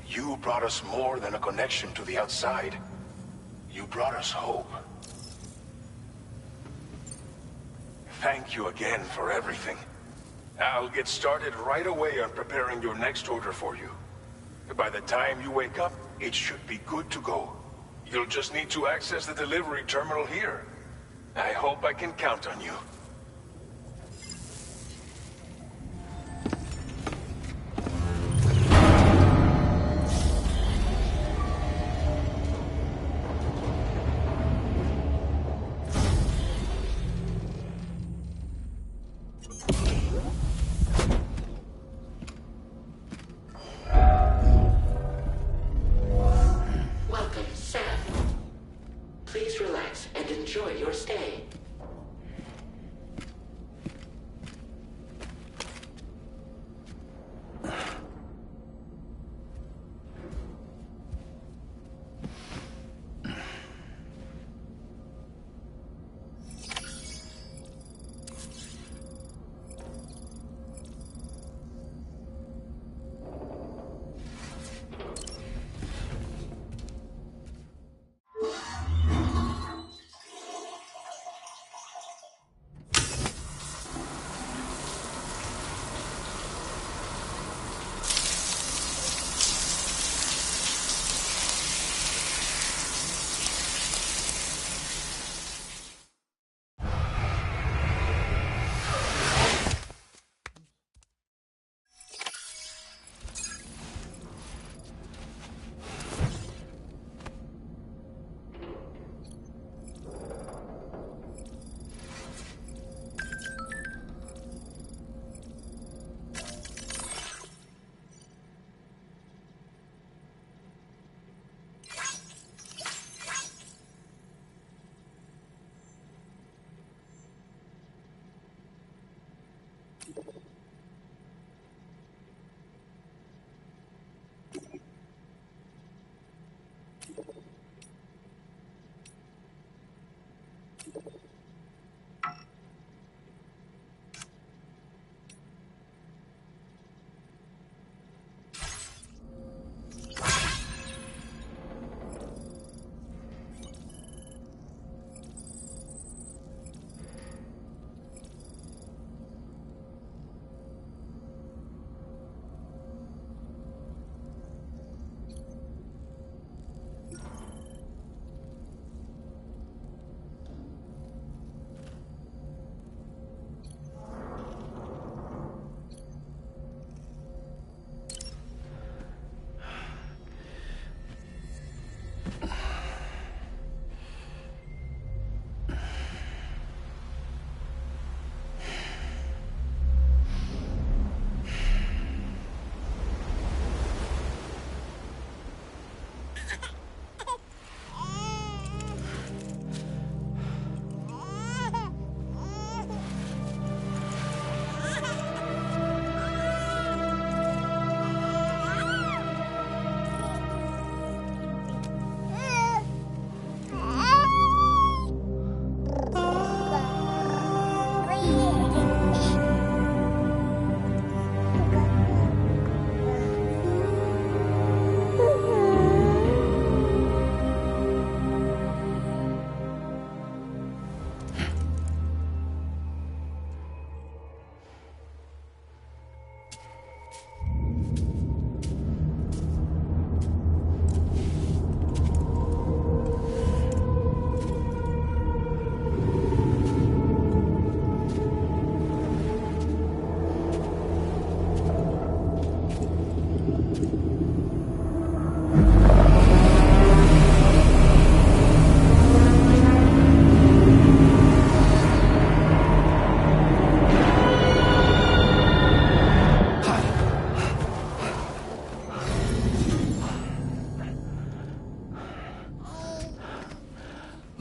H: You brought us more than a connection to the outside. You brought us hope. Thank you again for everything. I'll get started right away on preparing your next order for you. By the time you wake up, it should be good to go. You'll just need to access the delivery terminal here. I hope I can count on you.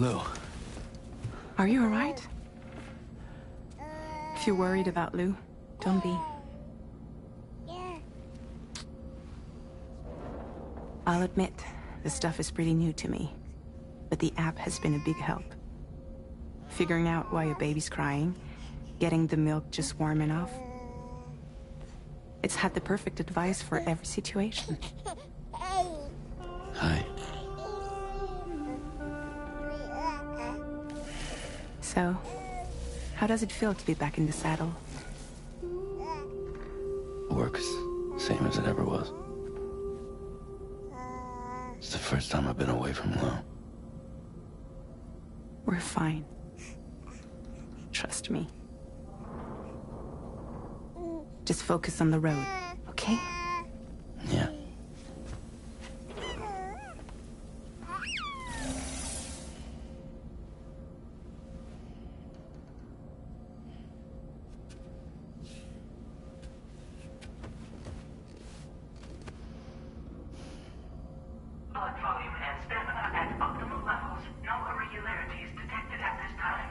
D: Lou.
B: Are you alright? If you're worried about Lou, don't be. I'll admit, the stuff is pretty new to me, but the app has been a big help. Figuring out why a baby's crying, getting the milk just warm enough. It's had the perfect advice for every situation.
D: Hi.
B: So, how does it feel to be back in the saddle?
D: Works same as it ever was. It's the first time I've been away from Lou.
B: We're fine. Trust me. Just focus on the road, okay?
D: Yeah.
F: Blood volume and stamina at optimal levels. No irregularities detected at this time.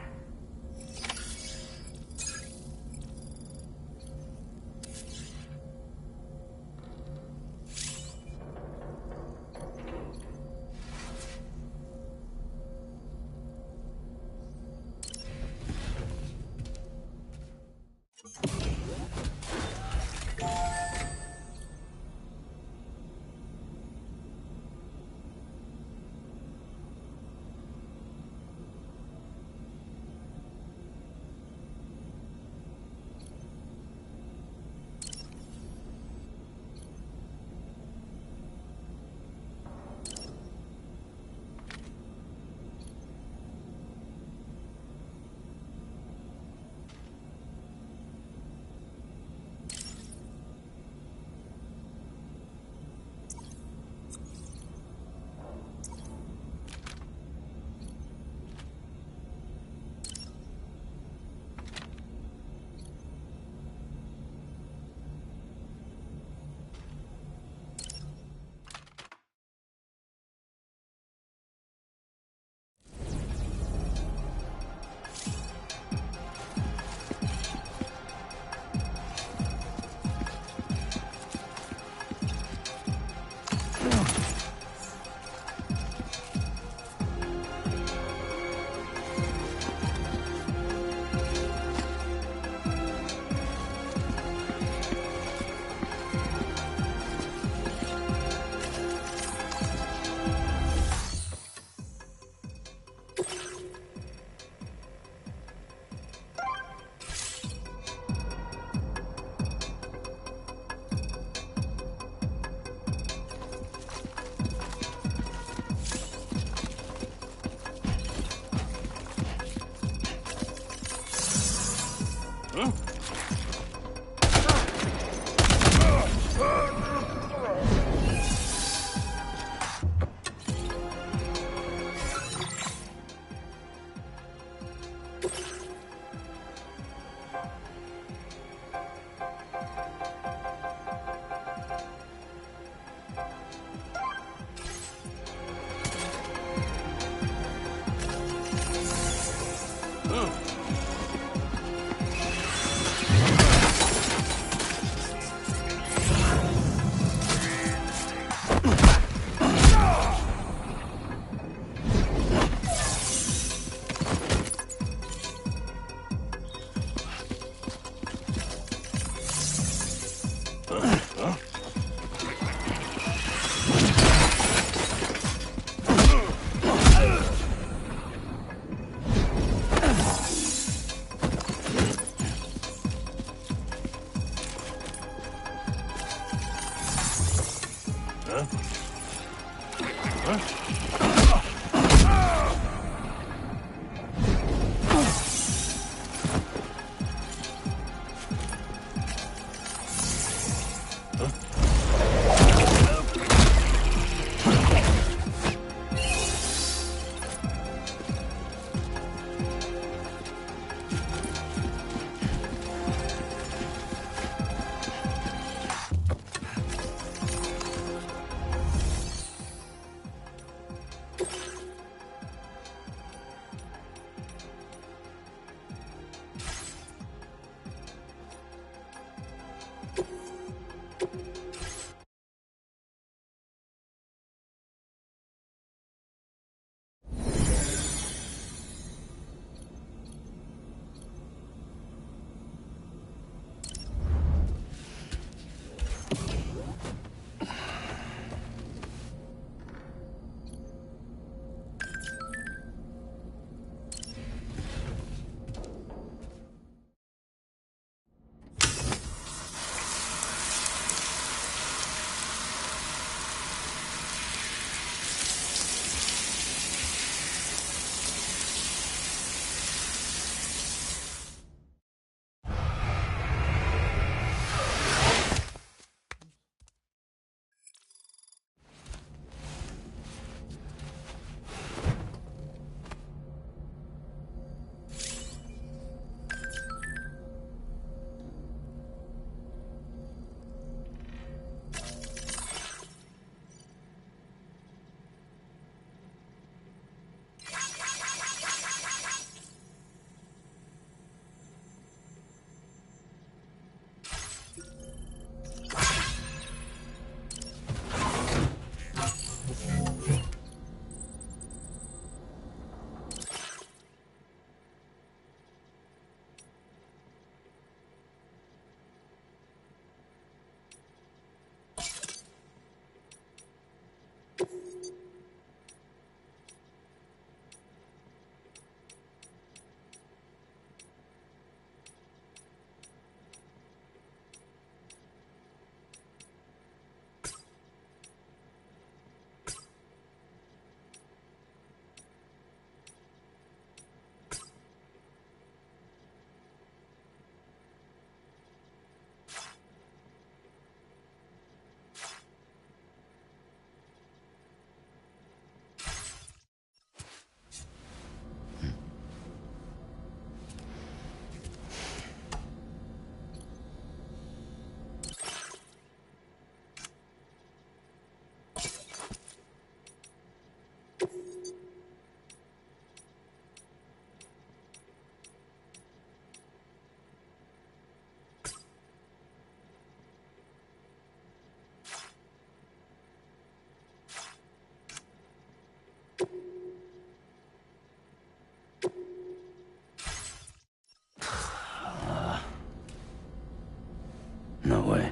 D: No way.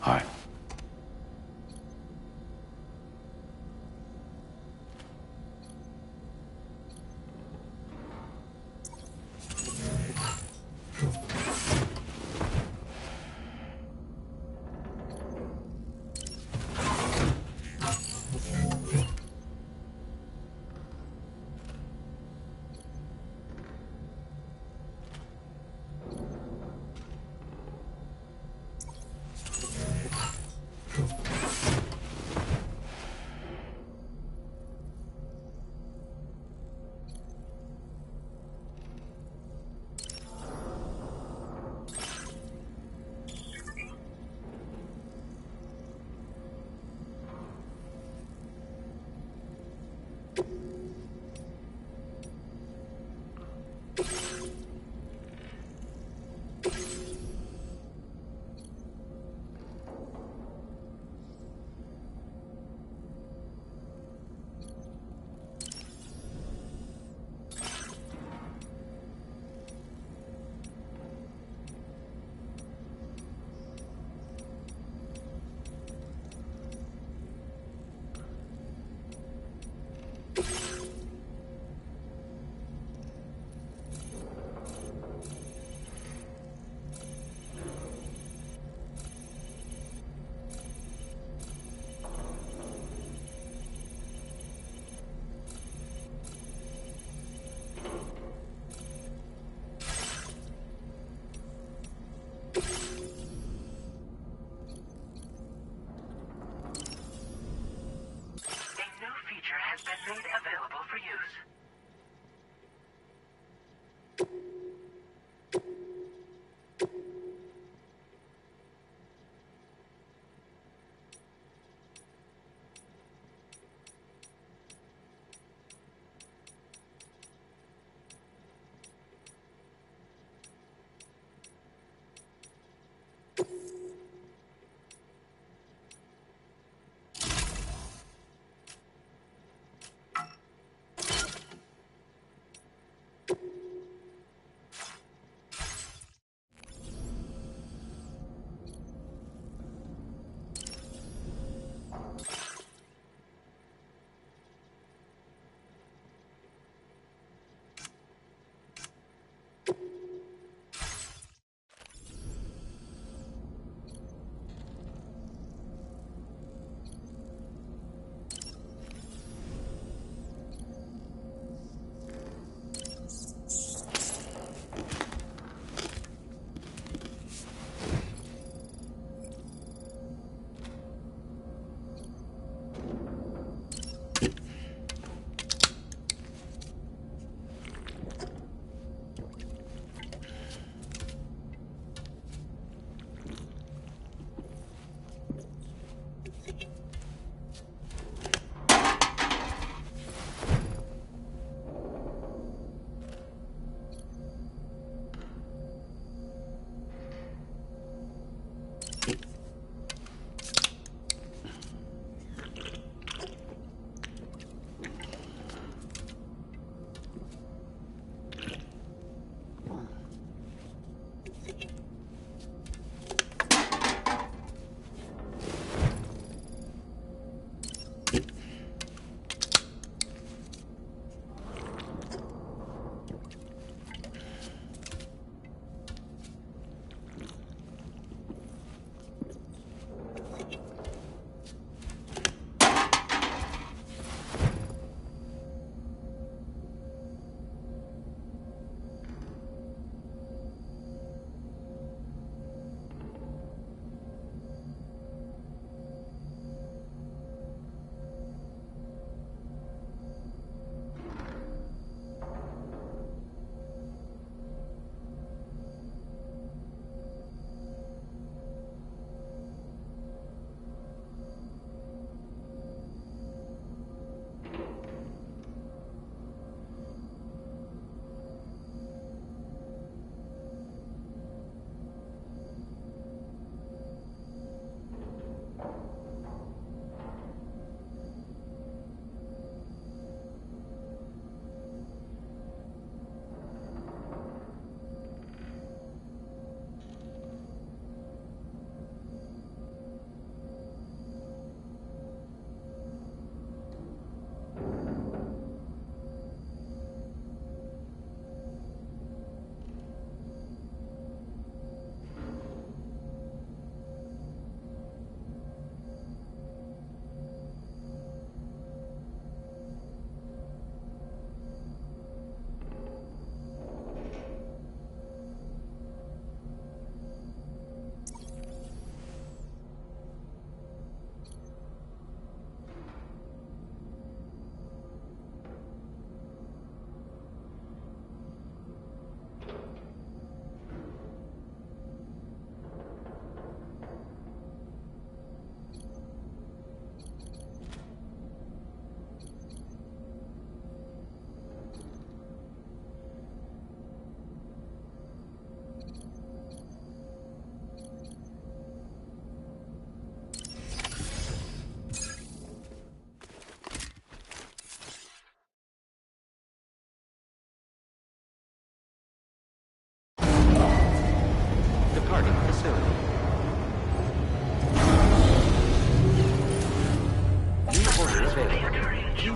D: All right.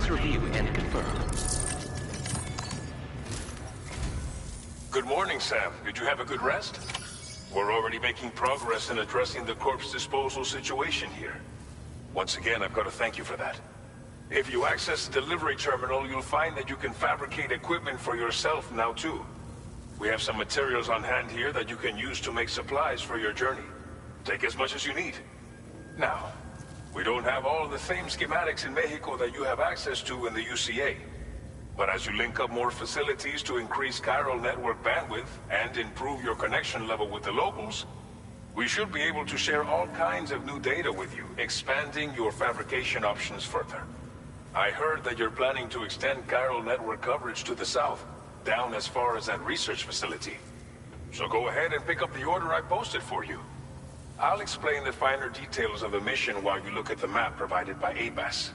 G: Please review and confirm.
H: Good morning, Sam. Did you have a good rest? We're already making progress in addressing the corpse disposal situation here. Once again, I've got to thank you for that. If you access the delivery terminal, you'll find that you can fabricate equipment for yourself now too. We have some materials on hand here that you can use to make supplies for your journey. Take as much as you need. Now, we don't have all the same schematics in Mexico that you have access to in the UCA. But as you link up more facilities to increase chiral network bandwidth and improve your connection level with the locals, we should be able to share all kinds of new data with you, expanding your fabrication options further. I heard that you're planning to extend chiral network coverage to the south, down as far as that research facility. So go ahead and pick up the order I posted for you. I'll explain the finer details of the mission while you look at the map provided by Abas.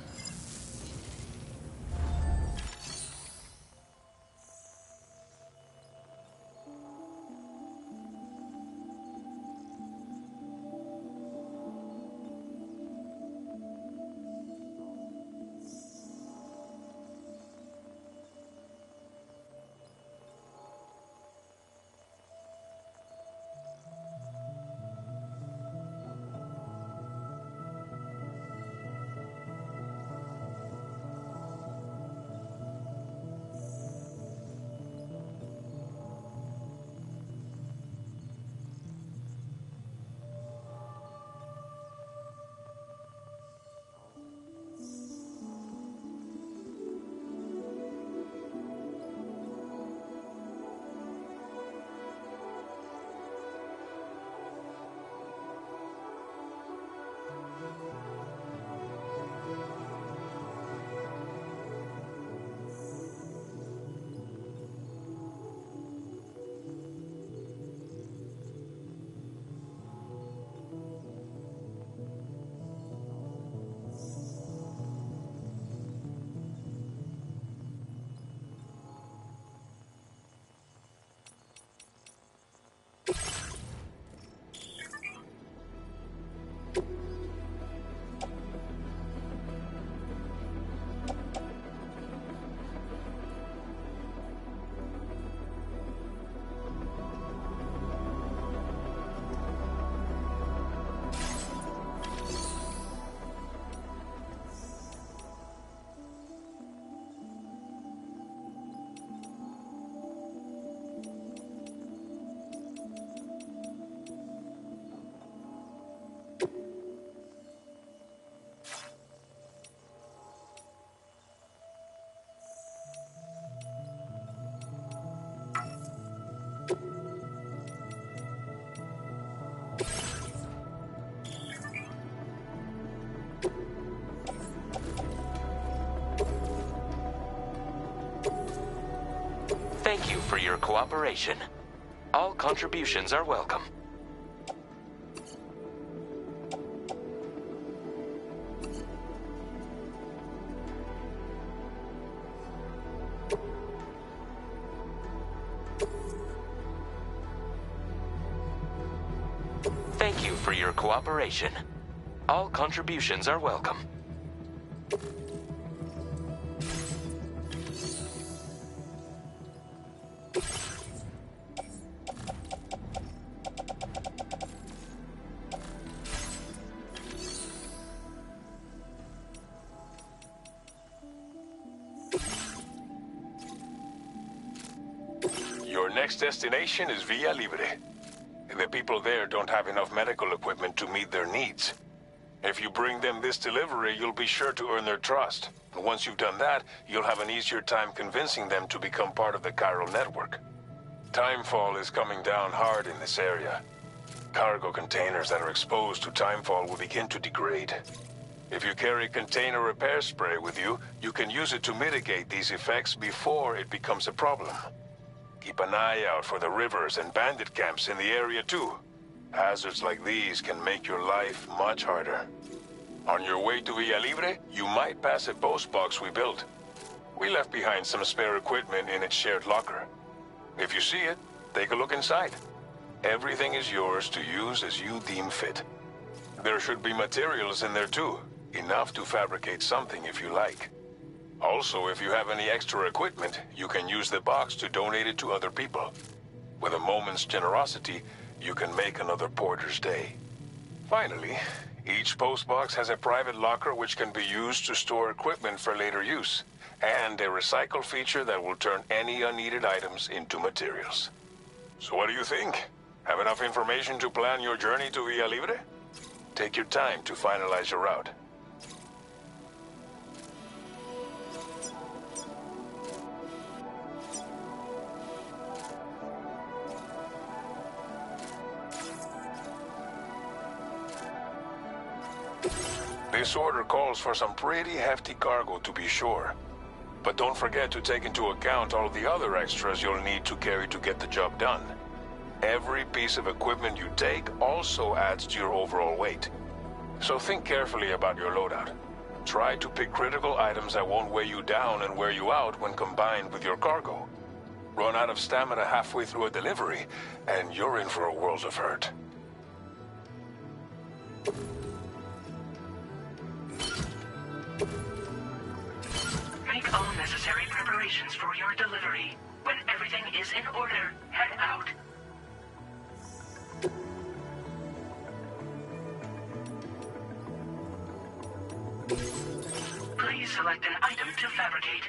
G: Thank you for your cooperation. All contributions are welcome. Thank you for your cooperation. All contributions are welcome.
H: Your next destination is Villa Libre. The people there don't have enough medical equipment to meet their needs. If you bring them this delivery, you'll be sure to earn their trust. And once you've done that, you'll have an easier time convincing them to become part of the chiral network. Timefall is coming down hard in this area. Cargo containers that are exposed to timefall will begin to degrade. If you carry container repair spray with you, you can use it to mitigate these effects before it becomes a problem. Keep an eye out for the rivers and bandit camps in the area too. Hazards like these can make your life much harder. On your way to Villa Libre, you might pass a post box we built. We left behind some spare equipment in its shared locker. If you see it, take a look inside. Everything is yours to use as you deem fit. There should be materials in there too, enough to fabricate something if you like. Also, if you have any extra equipment, you can use the box to donate it to other people. With a moment's generosity, you can make another porter's day. Finally, each postbox has a private locker which can be used to store equipment for later use, and a recycle feature that will turn any unneeded items into materials. So what do you think? Have enough information to plan your journey to Villa Libre? Take your time to finalize your route. This order calls for some pretty hefty cargo to be sure. But don't forget to take into account all the other extras you'll need to carry to get the job done. Every piece of equipment you take also adds to your overall weight. So think carefully about your loadout. Try to pick critical items that won't weigh you down and wear you out when combined with your cargo. Run out of stamina halfway through a delivery, and you're in for a world of hurt.
F: Make all necessary preparations for your delivery. When everything is in order, head out. Please select an item to fabricate.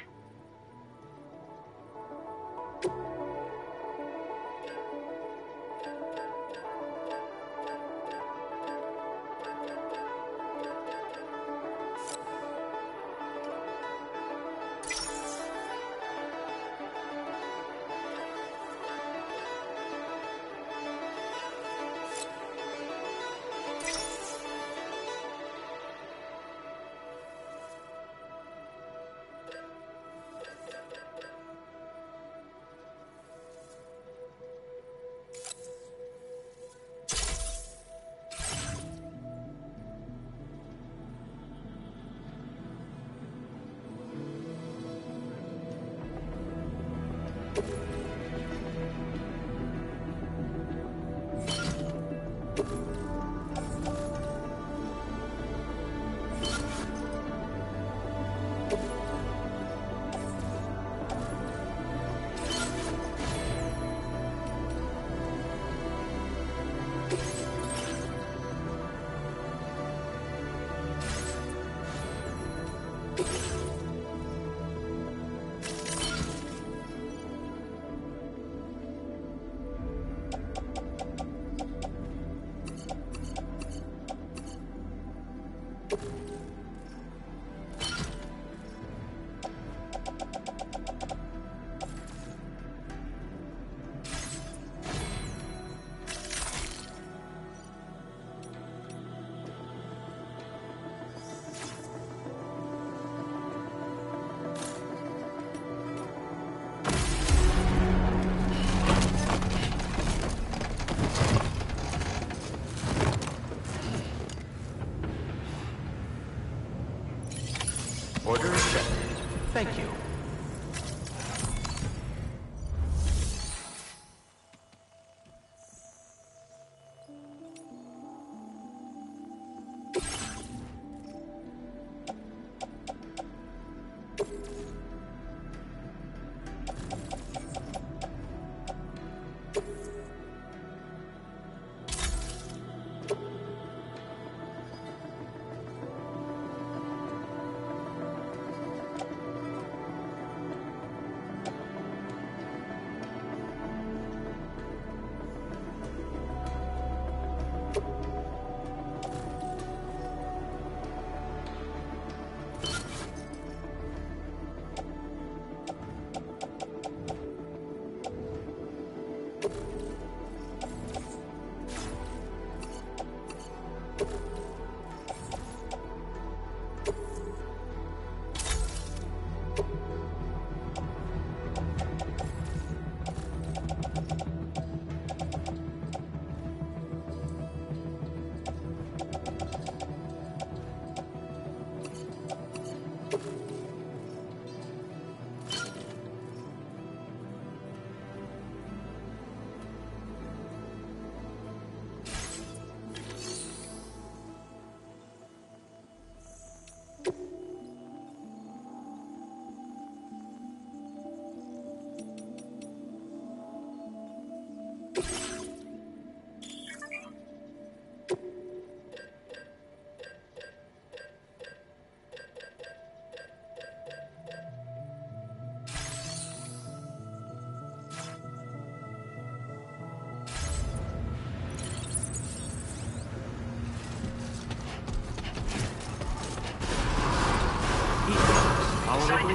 G: Order accepted. Thank you.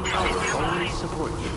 G: I will always support you.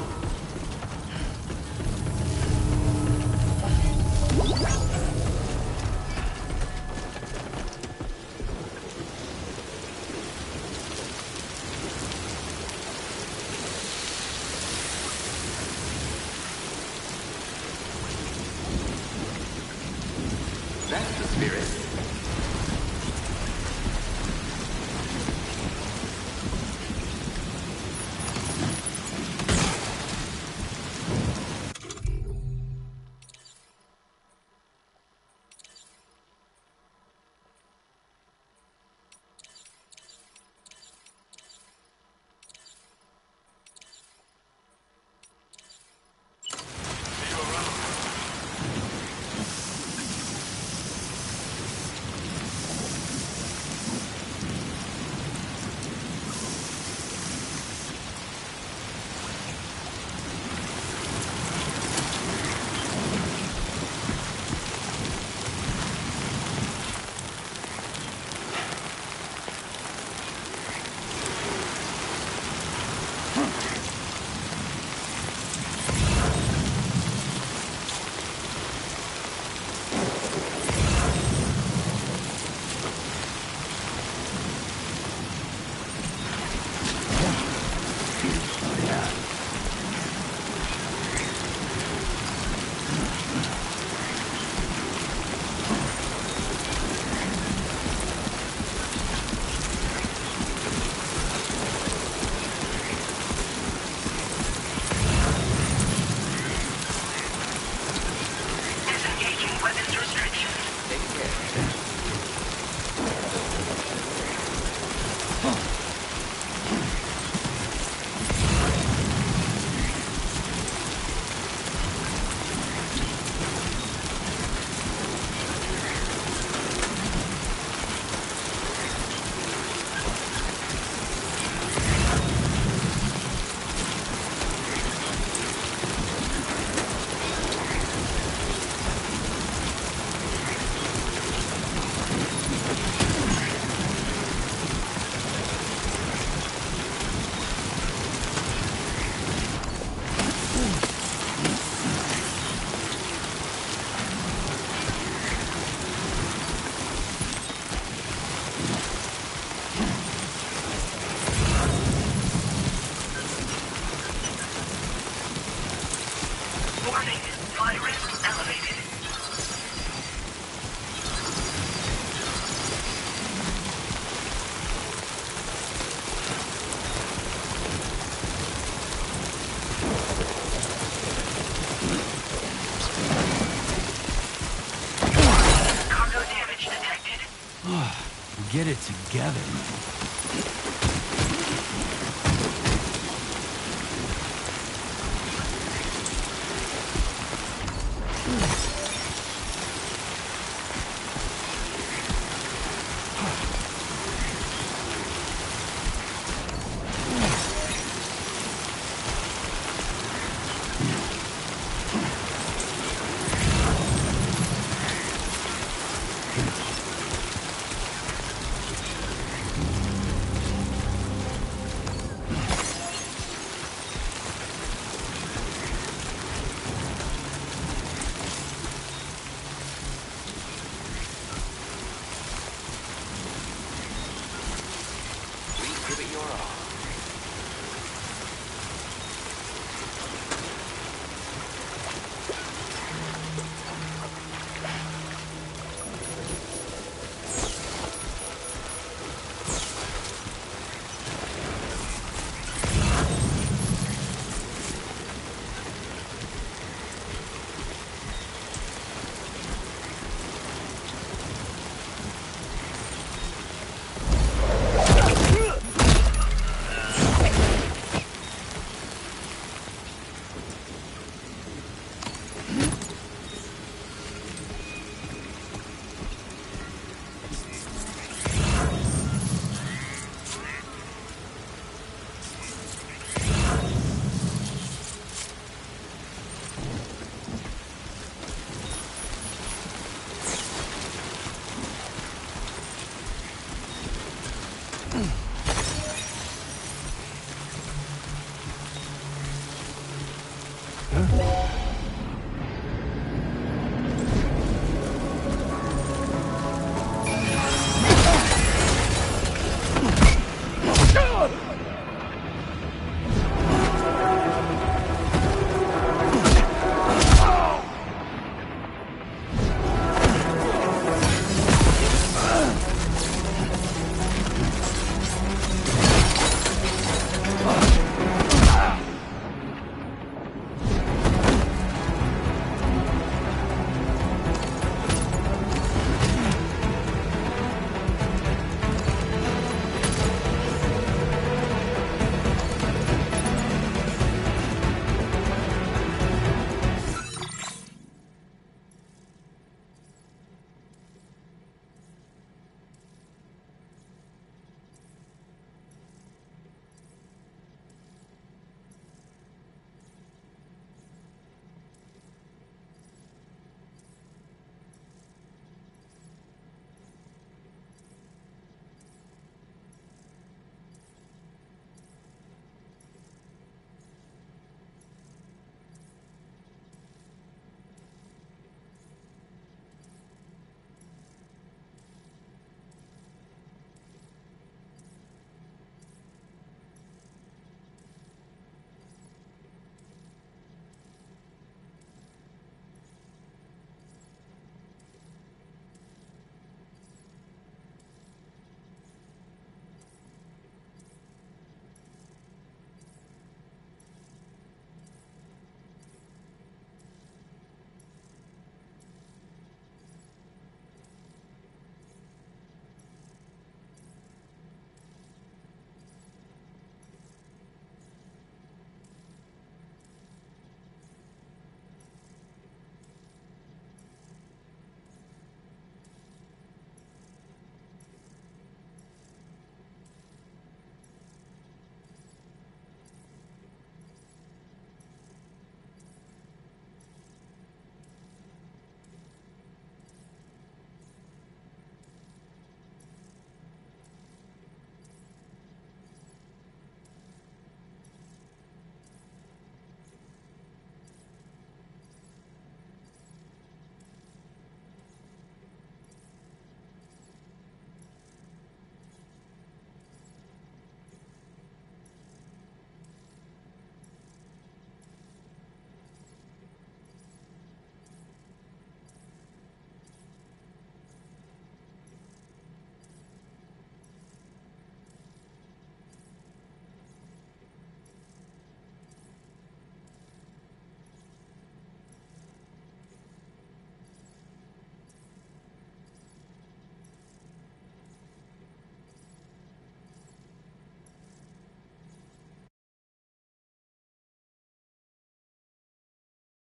D: Get it together.
G: Please give it your all.